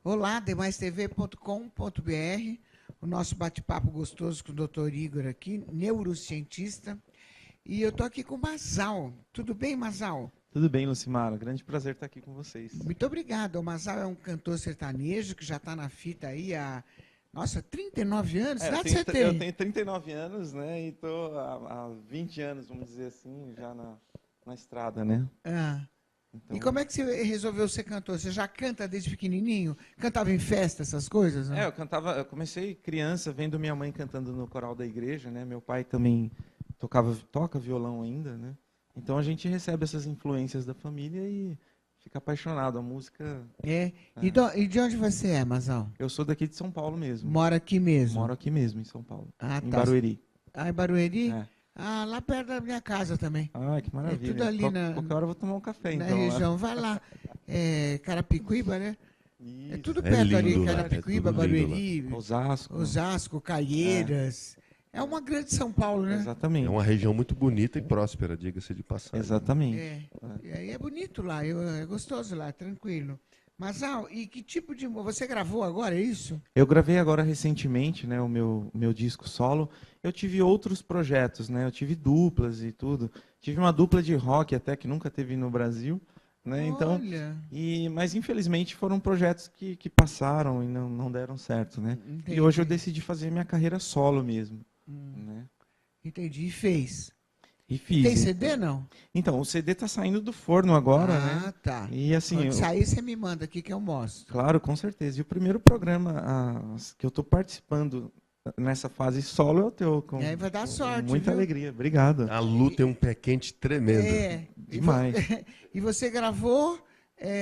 Speaker 1: Olá, demaistv.com.br, o nosso bate-papo gostoso com o doutor Igor aqui, neurocientista. E eu estou aqui com o Masal. Tudo bem, Masal?
Speaker 3: Tudo bem, Lucimara. Grande prazer estar aqui com vocês.
Speaker 1: Muito obrigado. O Masal é um cantor sertanejo que já está na fita aí há, 39 anos?
Speaker 3: Eu tenho 39 anos, né? E estou há 20 anos, vamos dizer assim, já na estrada, né?
Speaker 1: Então... E como é que você resolveu ser cantor? Você já canta desde pequenininho? Cantava em festa, essas coisas? Né?
Speaker 3: Eu comecei criança vendo minha mãe cantando no coral da igreja, né? Meu pai também toca violão ainda, né? Então a gente recebe essas influências da família e fica apaixonado. A música...
Speaker 1: E de onde você é, Mazal?
Speaker 3: Eu sou daqui de São Paulo mesmo.
Speaker 1: Mora aqui mesmo?
Speaker 3: Moro aqui mesmo, em São Paulo. Em
Speaker 1: Tá.
Speaker 3: Barueri.
Speaker 1: Em Barueri?
Speaker 3: É.
Speaker 1: Lá perto da minha casa também.
Speaker 3: Que maravilha.
Speaker 1: tudo ali
Speaker 3: Qualquer hora eu vou tomar um café,
Speaker 1: Na
Speaker 3: então.
Speaker 1: região. Vai lá. Carapicuíba, né?
Speaker 3: Isso.
Speaker 1: É tudo
Speaker 2: É
Speaker 1: perto ali.
Speaker 2: lindo lá,
Speaker 1: Carapicuíba,
Speaker 2: é tudo lindo
Speaker 1: Barueri,
Speaker 3: Osasco.
Speaker 1: Caieiras. É uma grande São Paulo, né?
Speaker 3: Exatamente.
Speaker 2: É uma região muito bonita e próspera, diga-se de passagem.
Speaker 3: Exatamente.
Speaker 1: E aí é bonito lá, é gostoso lá, tranquilo. Mas, e que tipo de... Você gravou agora, é isso?
Speaker 3: Eu gravei agora recentemente, né, o meu disco solo. Eu tive outros projetos, né? Eu tive duplas e tudo. Tive uma dupla de rock até que nunca teve no Brasil, né? Então,
Speaker 1: Olha,
Speaker 3: mas infelizmente foram projetos que passaram e não deram certo, né?
Speaker 1: entendi.
Speaker 3: E hoje eu decidi fazer minha carreira solo mesmo, né?
Speaker 1: Entendi, e fez.
Speaker 3: E fiz.
Speaker 1: Tem CD, não?
Speaker 3: Então, o CD tá saindo do forno agora, né?
Speaker 1: Tá.
Speaker 3: E assim,
Speaker 1: Quando sair, você me manda aqui que eu mostro.
Speaker 3: claro, com certeza. E o primeiro programa que eu estou participando nessa fase solo é o teu.
Speaker 1: E aí vai dar sorte,
Speaker 3: Muita
Speaker 1: viu?
Speaker 3: alegria. Obrigado.
Speaker 2: A Lu tem um pé quente tremendo.
Speaker 3: Demais.
Speaker 1: E você gravou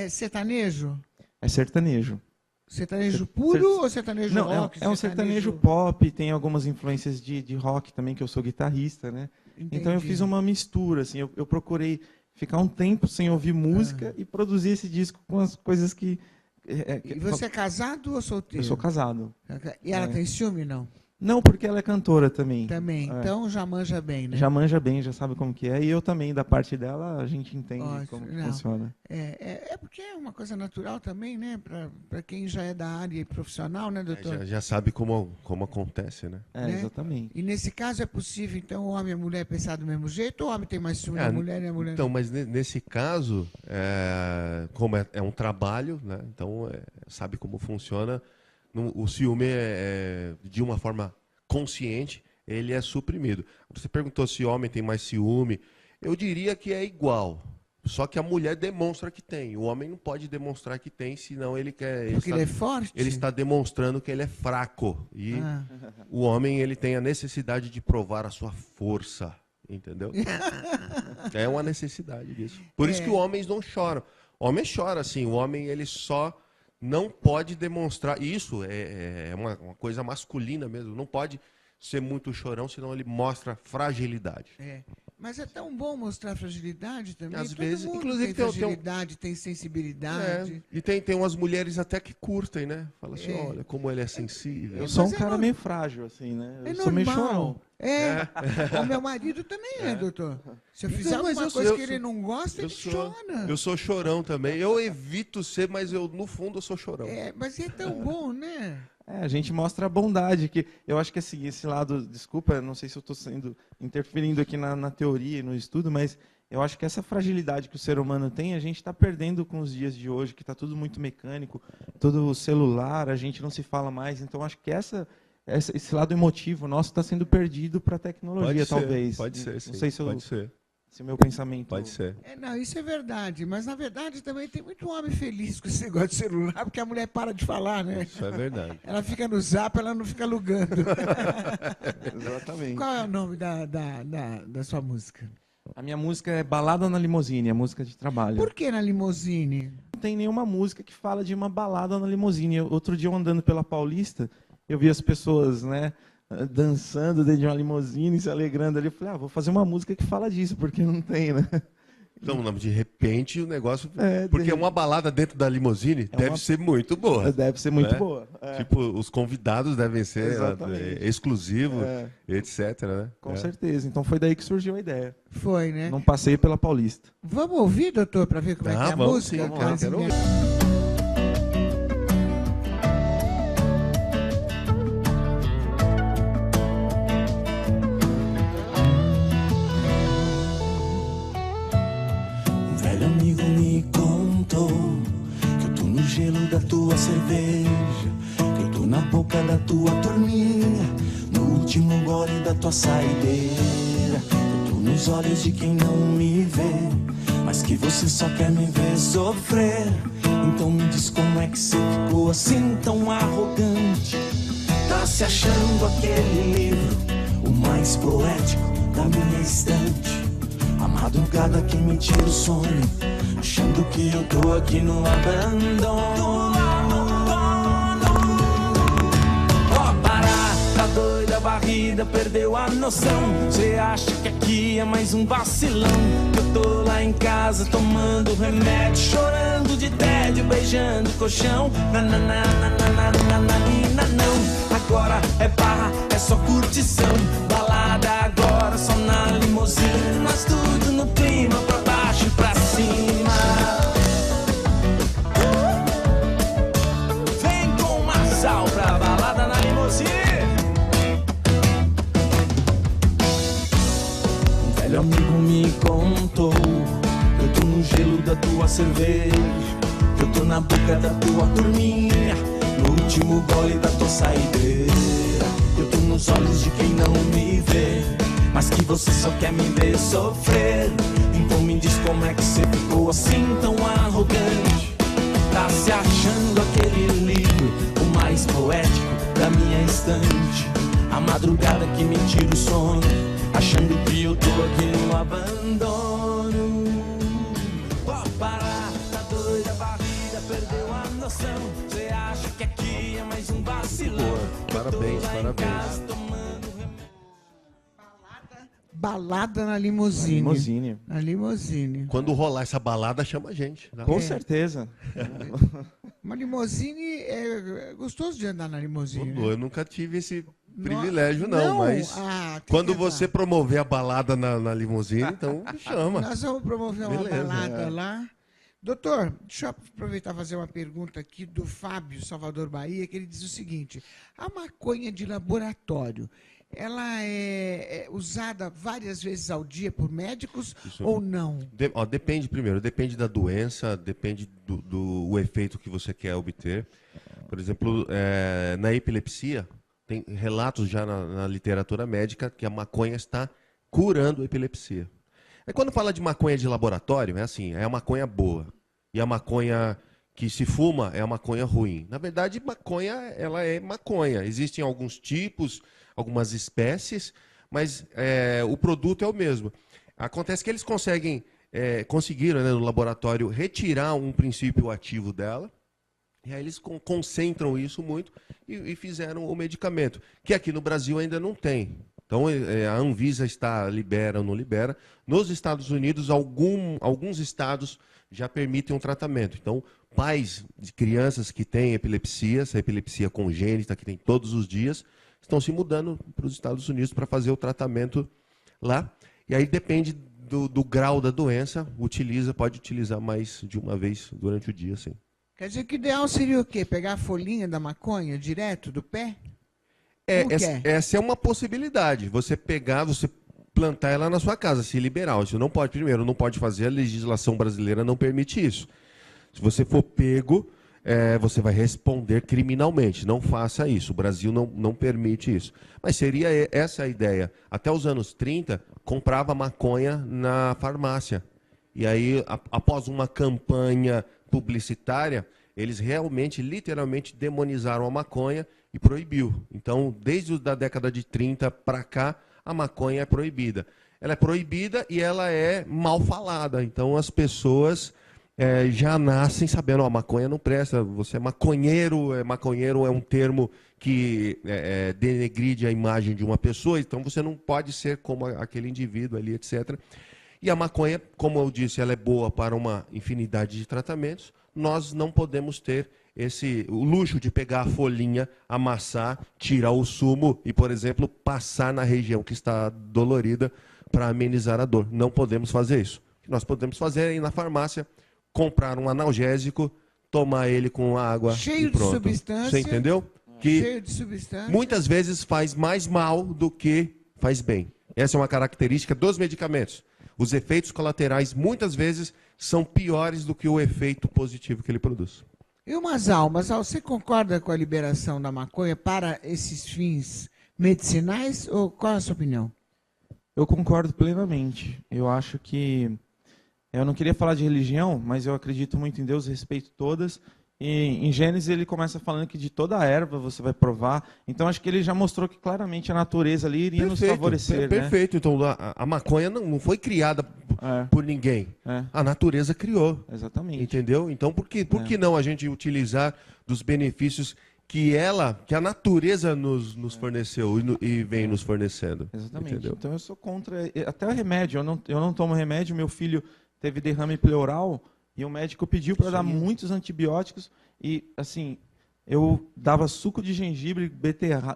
Speaker 1: sertanejo?
Speaker 3: É sertanejo.
Speaker 1: Sertanejo puro ou sertanejo
Speaker 3: Não,
Speaker 1: rock?
Speaker 3: é um sertanejo pop, tem algumas influências de rock também, que eu sou guitarrista, né? Então eu
Speaker 1: Entendi.
Speaker 3: fiz uma mistura, assim, eu procurei ficar um tempo sem ouvir música e produzir esse disco com as coisas que...
Speaker 1: E você é casado ou solteiro?
Speaker 3: Eu sou casado.
Speaker 1: E ela tem ciúme, não?
Speaker 3: Não, porque ela é cantora também.
Speaker 1: Também.
Speaker 3: É.
Speaker 1: Então já manja bem, né?
Speaker 3: Já manja bem, já sabe como que é. E eu também, da parte dela, a gente entende
Speaker 1: Ótimo.
Speaker 3: como que
Speaker 1: Não.
Speaker 3: funciona.
Speaker 1: É porque é uma coisa natural também, né? Para quem já é da área profissional, né, doutor?
Speaker 2: Já sabe como acontece, né?
Speaker 3: É,
Speaker 1: Né?
Speaker 3: exatamente.
Speaker 1: E nesse caso é possível, então, o homem e a mulher pensar do mesmo jeito ou o homem tem mais ciúme da mulher e a mulher
Speaker 2: Então, mas nesse caso, como é um trabalho, né? Então sabe como funciona. O ciúme de uma forma consciente, ele é suprimido. Você perguntou se homem tem mais ciúme. Eu diria que é igual. Só que a mulher demonstra que tem. O homem não pode demonstrar que tem, senão ele quer.
Speaker 1: Porque ele é forte?
Speaker 2: Ele está demonstrando que ele é fraco. E
Speaker 1: Ah.
Speaker 2: o homem ele tem a necessidade de provar a sua força. Entendeu? É uma necessidade disso. Por isso que os homens não choram. O homem chora, assim. O homem ele só não pode demonstrar. Isso é uma coisa masculina mesmo. Não pode ser muito chorão, senão ele mostra fragilidade.
Speaker 1: Mas é tão bom mostrar fragilidade também.
Speaker 2: Às
Speaker 1: Todo
Speaker 2: vezes,
Speaker 1: mundo
Speaker 2: inclusive,
Speaker 1: tem
Speaker 2: tem
Speaker 1: fragilidade, tem sensibilidade.
Speaker 2: E tem umas mulheres até que curtem, né? Fala assim, olha como ele é sensível.
Speaker 3: Eu sou um
Speaker 1: Mas é
Speaker 3: cara
Speaker 1: normal.
Speaker 3: meio frágil, assim, né? Eu
Speaker 1: É
Speaker 3: sou meio
Speaker 1: normal.
Speaker 3: chorão.
Speaker 1: O meu marido também é, doutor. Se eu fizer
Speaker 2: Então, mas
Speaker 1: alguma
Speaker 2: eu
Speaker 1: coisa
Speaker 2: sou-
Speaker 1: que ele não gosta, ele chora.
Speaker 2: Eu sou chorão também. Eu evito ser, mas no fundo eu sou chorão.
Speaker 1: Mas é tão bom, né?
Speaker 3: A gente mostra a bondade, que eu acho que assim, esse lado, desculpa, não sei se eu estou interferindo aqui na teoria e no estudo, mas eu acho que essa fragilidade que o ser humano tem, a gente está perdendo com os dias de hoje, que está tudo muito mecânico, tudo celular, a gente não se fala mais, então acho que esse lado emotivo nosso está sendo perdido para a tecnologia, talvez.
Speaker 2: Pode ser, sim.
Speaker 3: Não sei se
Speaker 2: Pode ser.
Speaker 3: se o meu pensamento...
Speaker 2: Pode ser.
Speaker 1: Não, isso é verdade. Mas, na verdade, também tem muito homem feliz com esse negócio de celular, porque a mulher para de falar, né?
Speaker 2: Isso é verdade.
Speaker 1: Ela fica no zap, ela não fica alugando.
Speaker 3: Exatamente.
Speaker 1: Qual é o nome da sua música?
Speaker 3: A minha música é Balada na Limusine, a música de trabalho.
Speaker 1: Por que na limusine?
Speaker 3: Não tem nenhuma música que fala de uma balada na limusine. Outro dia, eu andando pela Paulista, eu vi as pessoas, né, dançando dentro de uma limusine, se alegrando ali. Eu falei, vou fazer uma música que fala disso, porque não tem, né?
Speaker 2: Então, de repente, o negócio... Porque uma balada dentro da limusine deve ser muito boa.
Speaker 3: Deve ser muito boa.
Speaker 2: Tipo, os convidados devem ser
Speaker 3: Exatamente.
Speaker 2: exclusivos, etc, né?
Speaker 3: Com certeza. Então foi daí que surgiu a ideia.
Speaker 1: Foi, né?
Speaker 3: Num passeio pela Paulista.
Speaker 1: Vamos ouvir, doutor, para ver como é que é a
Speaker 2: vamos
Speaker 1: música?
Speaker 2: sim, vamos lá, quero ouvir.
Speaker 4: Um velho amigo me contou que eu tô no gelo da tua cerveja, que eu tô na boca da tua turminha, no último gole da tua saideira, que eu tô nos olhos de quem não me vê, mas que você só quer me ver sofrer. Então me diz como é que você ficou assim tão arrogante. Tá se achando aquele livro, o mais poético da minha estante, Madrugada que me tira o sono, achando que eu tô aqui no abandono. Ó, parar, tá doida, varrida, perdeu a noção. Cê acha que aqui é mais um vacilão? Que eu tô lá em casa tomando remédio, chorando de tédio, beijando o colchão. Não, agora é barra, é só curtição. Balada agora, só na limusine. Mas tudo no clima, pra baixo e pra cima. Vem com uma sal pra balada na limusine. Um velho amigo me contou que eu tô no gelo da tua cerveja, que eu tô na boca da tua turminha, no último gole da tua saideira. Eu tô nos olhos de quem não me vê, mas que você só quer me ver sofrer. Então me diz como é que você ficou assim tão arrogante. Tá se achando aquele livro, o mais poético da minha estante. A madrugada que me tira o sono, achando que eu tô aqui no abandono. Pode parar, tá doida, barriga, perdeu a noção. Você acha que aqui é mais um vacilão?
Speaker 2: Boa, parabéns, parabéns.
Speaker 1: Balada na limusine.
Speaker 3: Limusine.
Speaker 1: Na limusine.
Speaker 2: Quando rolar essa balada, chama a gente. Tá?
Speaker 3: Com certeza.
Speaker 1: Uma limusine é gostoso de andar na limusine. né?
Speaker 2: Eu nunca tive esse privilégio, não, mas
Speaker 1: tem
Speaker 2: quando
Speaker 1: que
Speaker 2: você
Speaker 1: andar.
Speaker 2: promover a balada na limusine, então me chama.
Speaker 1: Nós vamos promover uma
Speaker 2: Beleza,
Speaker 1: balada lá. Doutor, deixa eu aproveitar e fazer uma pergunta aqui do Fábio, Salvador, Bahia, que ele diz o seguinte: a maconha de laboratório, ela é usada várias vezes ao dia por médicos ou não?
Speaker 2: Depende primeiro, depende da doença, depende do efeito que você quer obter. Por exemplo, na epilepsia, tem relatos já na literatura médica que a maconha está curando a epilepsia. Aí quando fala de maconha de laboratório, é assim, é a maconha boa. E a maconha que se fuma é a maconha ruim. Na verdade, maconha, ela é maconha. Existem alguns tipos, algumas espécies, mas o produto é o mesmo. Acontece que eles conseguiram, né, no laboratório, retirar um princípio ativo dela, e aí eles concentram isso muito e fizeram o medicamento, que aqui no Brasil ainda não tem. Então, a Anvisa libera ou não libera. Nos Estados Unidos, alguns estados já permitem um tratamento. Então, pais de crianças que têm epilepsia, essa epilepsia congênita que tem todos os dias, estão se mudando para os Estados Unidos para fazer o tratamento lá. E aí depende do grau da doença, pode utilizar mais de uma vez durante o dia, sim.
Speaker 1: Quer dizer que o ideal seria o quê? Pegar a folhinha da maconha direto do pé?
Speaker 2: Essa é uma possibilidade. Você plantar ela na sua casa, se liberar. Isso não pode, primeiro, não pode fazer, a legislação brasileira não permite isso. Se você for pego, você vai responder criminalmente. Não faça isso. O Brasil não permite isso. Mas seria essa a ideia. Até os anos 30, comprava maconha na farmácia. E aí, após uma campanha publicitária, eles realmente, literalmente, demonizaram a maconha e proibiu. Então, desde a década de 30 para cá, a maconha é proibida. Ela é proibida e ela é mal falada. Então, as pessoas já nascem sabendo, a maconha não presta, você é maconheiro. Maconheiro é um termo que denegride a imagem de uma pessoa, então você não pode ser como aquele indivíduo ali, etc. E a maconha, como eu disse, ela é boa para uma infinidade de tratamentos. Nós não podemos ter o luxo de pegar a folhinha, amassar, tirar o sumo e, por exemplo, passar na região que está dolorida para amenizar a dor. Não podemos fazer isso. O que nós podemos fazer é ir na farmácia, comprar um analgésico, tomar ele com água
Speaker 1: cheio
Speaker 2: e pronto.
Speaker 1: de substância.
Speaker 2: Você entendeu?
Speaker 1: Cheio de substância.
Speaker 2: Muitas vezes faz mais mal do que faz bem. Essa é uma característica dos medicamentos. Os efeitos colaterais, muitas vezes, são piores do que o efeito positivo que ele produz.
Speaker 1: E o Mazal, você concorda com a liberação da maconha para esses fins medicinais? Ou qual é a sua opinião?
Speaker 3: Eu concordo plenamente. Eu acho que... Eu não queria falar de religião, mas eu acredito muito em Deus, respeito todas. E em Gênesis ele começa falando que de toda a erva você vai provar. Então acho que ele já mostrou que claramente a natureza ali iria nos favorecer.
Speaker 2: Perfeito. Então a maconha não foi criada por ninguém. A natureza criou.
Speaker 3: Exatamente.
Speaker 2: Entendeu? Então, por que não a gente utilizar dos benefícios que a natureza nos forneceu e vem nos fornecendo?
Speaker 3: Exatamente.
Speaker 2: Entendeu?
Speaker 3: Então, eu sou contra até o remédio. Eu não tomo remédio. Meu filho teve derrame pleural e o médico pediu para dar muitos antibióticos e, assim, eu dava suco de gengibre,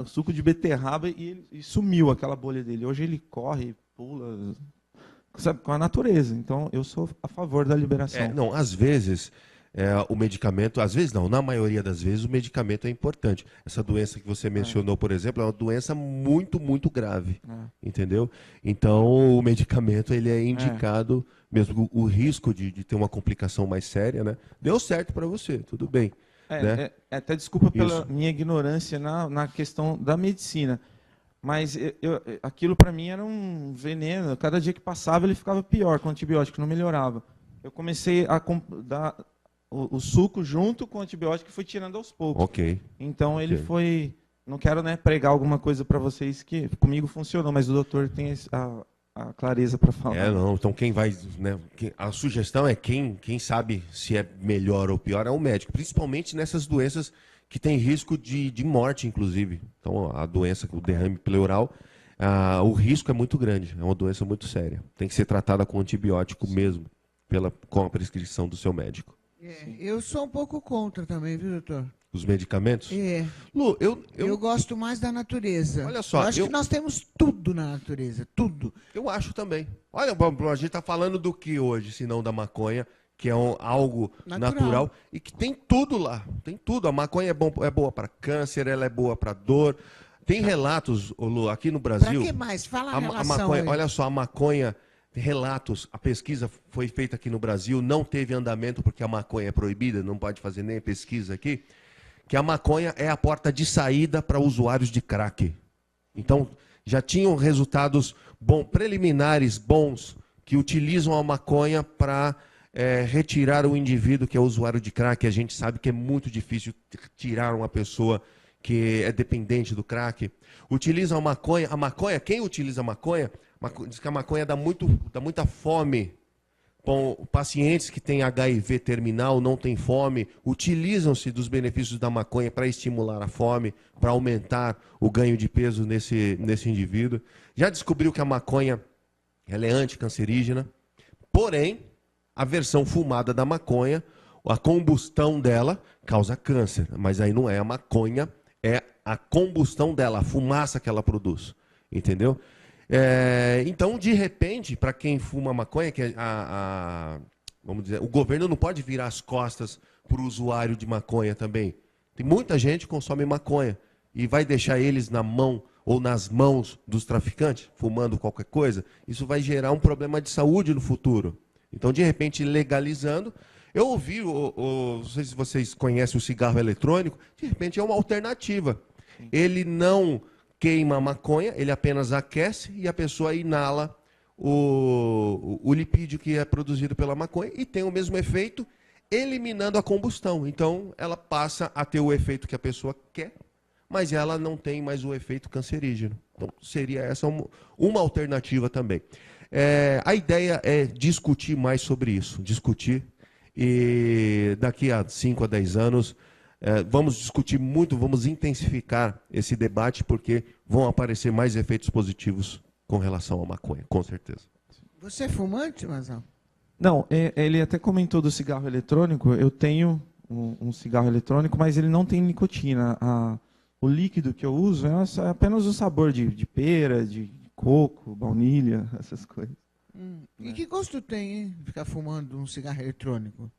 Speaker 3: suco de beterraba e sumiu aquela bolha dele. Hoje ele corre, pula, sabe, com a natureza. Então, eu sou a favor da liberação.
Speaker 2: Não, às vezes, o medicamento, às vezes não, na maioria das vezes, o medicamento é importante. Essa doença que você mencionou, por exemplo, é uma doença muito, muito grave. Entendeu? Então, o medicamento ele é indicado, mesmo o risco de ter uma complicação mais séria, né? Deu certo para você, tudo bem. Né?
Speaker 3: Até desculpa pela minha ignorância na questão da medicina, mas aquilo para mim era um veneno. Cada dia que passava ele ficava pior com o antibiótico, não melhorava. Eu comecei a dar o suco junto com o antibiótico e fui tirando aos poucos. Então ele foi... Não quero, né, pregar alguma coisa para vocês que comigo funcionou, mas o doutor tem a clareza para falar.
Speaker 2: Não. Então quem vai, né? A sugestão é quem sabe se é melhor ou pior é o médico, principalmente nessas doenças que tem risco de morte, inclusive. Então a doença, o derrame pleural, o risco é muito grande. É uma doença muito séria. Tem que ser tratada com antibiótico mesmo, com a prescrição do seu médico.
Speaker 1: Eu sou um pouco contra também, viu, doutor?
Speaker 2: Os medicamentos?
Speaker 1: Lu, eu gosto mais da natureza.
Speaker 2: Olha só,
Speaker 1: eu acho que nós temos tudo na natureza, tudo.
Speaker 2: Eu acho também. Olha, a gente está falando do que hoje, se não da maconha, que é algo natural e que tem tudo lá. Tem tudo. A maconha é boa para câncer, ela é boa para dor. Tem relatos, Lu, aqui no Brasil.
Speaker 1: Para que mais? Fala a relação
Speaker 2: maconha,
Speaker 1: aí.
Speaker 2: olha só, a maconha... Relatos, a pesquisa foi feita aqui no Brasil, não teve andamento porque a maconha é proibida, não pode fazer nem pesquisa aqui, que a maconha é a porta de saída para usuários de crack. Então, já tinham resultados preliminares bons que utilizam a maconha para retirar o indivíduo que é usuário de crack. A gente sabe que é muito difícil tirar uma pessoa que é dependente do crack. Utilizam a maconha, quem utiliza a maconha, diz que a maconha dá muita fome. Bom, pacientes que têm HIV terminal, não têm fome, utilizam-se dos benefícios da maconha para estimular a fome, para aumentar o ganho de peso nesse indivíduo. Já descobriu que a maconha ela é anticancerígena, porém, a versão fumada da maconha, a combustão dela causa câncer. Mas aí não é a maconha, é a combustão dela, a fumaça que ela produz. Entendeu? Então, de repente, para quem fuma maconha, que vamos dizer, o governo não pode virar as costas para o usuário de maconha também. Tem muita gente que consome maconha e vai deixar eles na mão ou nas mãos dos traficantes, fumando qualquer coisa. Isso vai gerar um problema de saúde no futuro. Então, de repente, legalizando... Eu ouvi, não sei se vocês conhecem o cigarro eletrônico, de repente é uma alternativa. Ele não... queima a maconha, ele apenas aquece e a pessoa inala o lipídio que é produzido pela maconha e tem o mesmo efeito, eliminando a combustão. Então, ela passa a ter o efeito que a pessoa quer, mas ela não tem mais o efeito cancerígeno. Então, seria essa uma alternativa também. A ideia é discutir mais sobre isso, e daqui a 5 a 10 anos... vamos discutir muito, vamos intensificar esse debate, porque vão aparecer mais efeitos positivos com relação à maconha, com certeza.
Speaker 1: Você é fumante, Mazão?
Speaker 3: Não, ele até comentou do cigarro eletrônico. Eu tenho um cigarro eletrônico, mas ele não tem nicotina. O líquido que eu uso é apenas o sabor de pera, de coco, baunilha, essas coisas.
Speaker 1: E que gosto tem, hein, ficar fumando um cigarro eletrônico?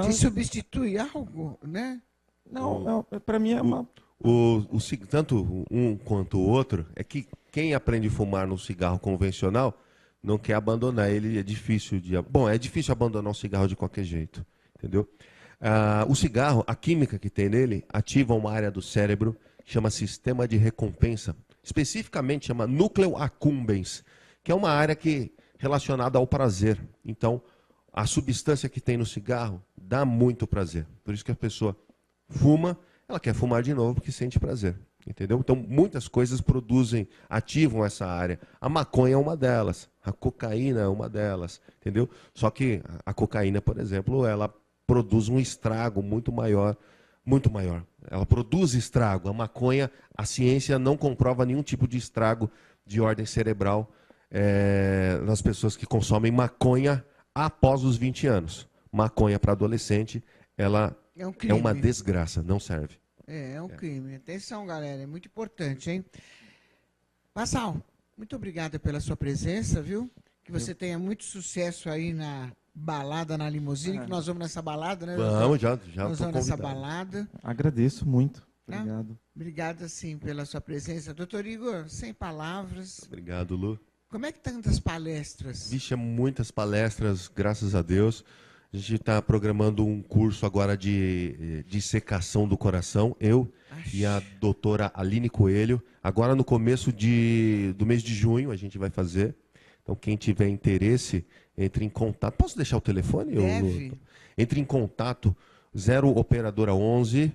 Speaker 3: Te
Speaker 1: substitui algo, né?
Speaker 3: Não, para mim é uma...
Speaker 2: Tanto um quanto o outro, é que quem aprende a fumar no cigarro convencional não quer abandonar ele, é difícil é difícil abandonar um cigarro de qualquer jeito, entendeu? O cigarro, a química que tem nele, ativa uma área do cérebro que chama sistema de recompensa, especificamente chama núcleo accumbens, que é uma área relacionada ao prazer. Então, a substância que tem no cigarro dá muito prazer. Por isso que a pessoa fuma, ela quer fumar de novo porque sente prazer. Entendeu? Então, muitas coisas ativam essa área. A maconha é uma delas, a cocaína é uma delas, entendeu? Só que a cocaína, por exemplo, ela produz um estrago muito maior, muito maior. Ela produz estrago. A maconha, a ciência não comprova nenhum tipo de estrago de ordem cerebral nas pessoas que consomem maconha após os 20 anos. Maconha para adolescente, ela é uma desgraça, não serve.
Speaker 1: É um crime. Atenção, galera, é muito importante, hein? Passal, muito obrigada pela sua presença, viu? Que você tenha muito sucesso aí na balada, na limusine, que nós vamos nessa balada, né?
Speaker 2: Vamos, já
Speaker 1: nós vamos nessa balada.
Speaker 3: Agradeço muito. Obrigado.
Speaker 1: Obrigado, sim, pela sua presença. Doutor Igor, sem palavras.
Speaker 2: Obrigado, Lu.
Speaker 1: Como é que estão as palestras?
Speaker 2: Vixe, muitas palestras, graças a Deus. A gente está programando um curso agora de dissecação do coração, eu e a doutora Aline Coelho. Agora no começo do mês de junho a gente vai fazer. Então quem tiver interesse, entre em contato. Posso deixar o telefone?
Speaker 1: Deve.
Speaker 2: Entre em contato, 0 operadora 11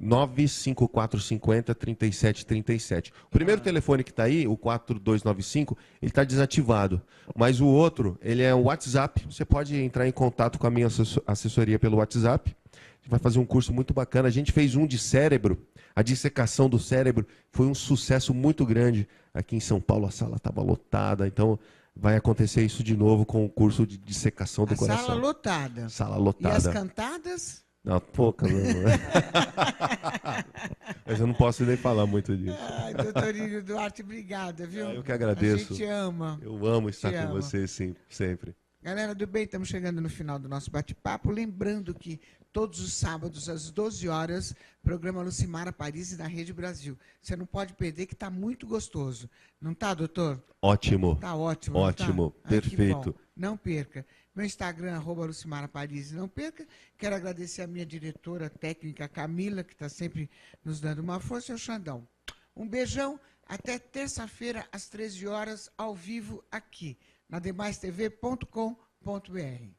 Speaker 2: 95450 3737. O primeiro telefone que está aí, o 4295, ele está desativado. Mas o outro, ele é o WhatsApp. Você pode entrar em contato com a minha assessoria pelo WhatsApp. A gente vai fazer um curso muito bacana. A gente fez um de cérebro. A dissecação do cérebro foi um sucesso muito grande. Aqui em São Paulo a sala estava lotada. Então vai acontecer isso de novo com o curso de dissecação do coração.
Speaker 1: Sala lotada.
Speaker 2: Sala lotada.
Speaker 1: E as cantadas?
Speaker 2: Não, poucas. Mas eu não posso nem falar muito disso.
Speaker 1: Ai, doutor Igor Duarte, obrigada, viu?
Speaker 2: Eu que agradeço.
Speaker 1: A gente ama.
Speaker 2: Eu amo estar com você, sim, sempre.
Speaker 1: Galera do bem, estamos chegando no final do nosso bate-papo. Lembrando que todos os sábados, às 12 horas, programa Lucimara Paris na Rede Brasil. Você não pode perder, que está muito gostoso. Não está, doutor?
Speaker 2: Ótimo.
Speaker 1: Está ótimo.
Speaker 2: Ótimo,
Speaker 1: tá?
Speaker 2: perfeito.
Speaker 1: Não perca. Meu Instagram, @Lucimara Paris, não perca. Quero agradecer a minha diretora técnica, Camila, que está sempre nos dando uma força, e o Xandão. Um beijão, até terça-feira, às 13 horas, ao vivo, aqui, na demaistv.com.br.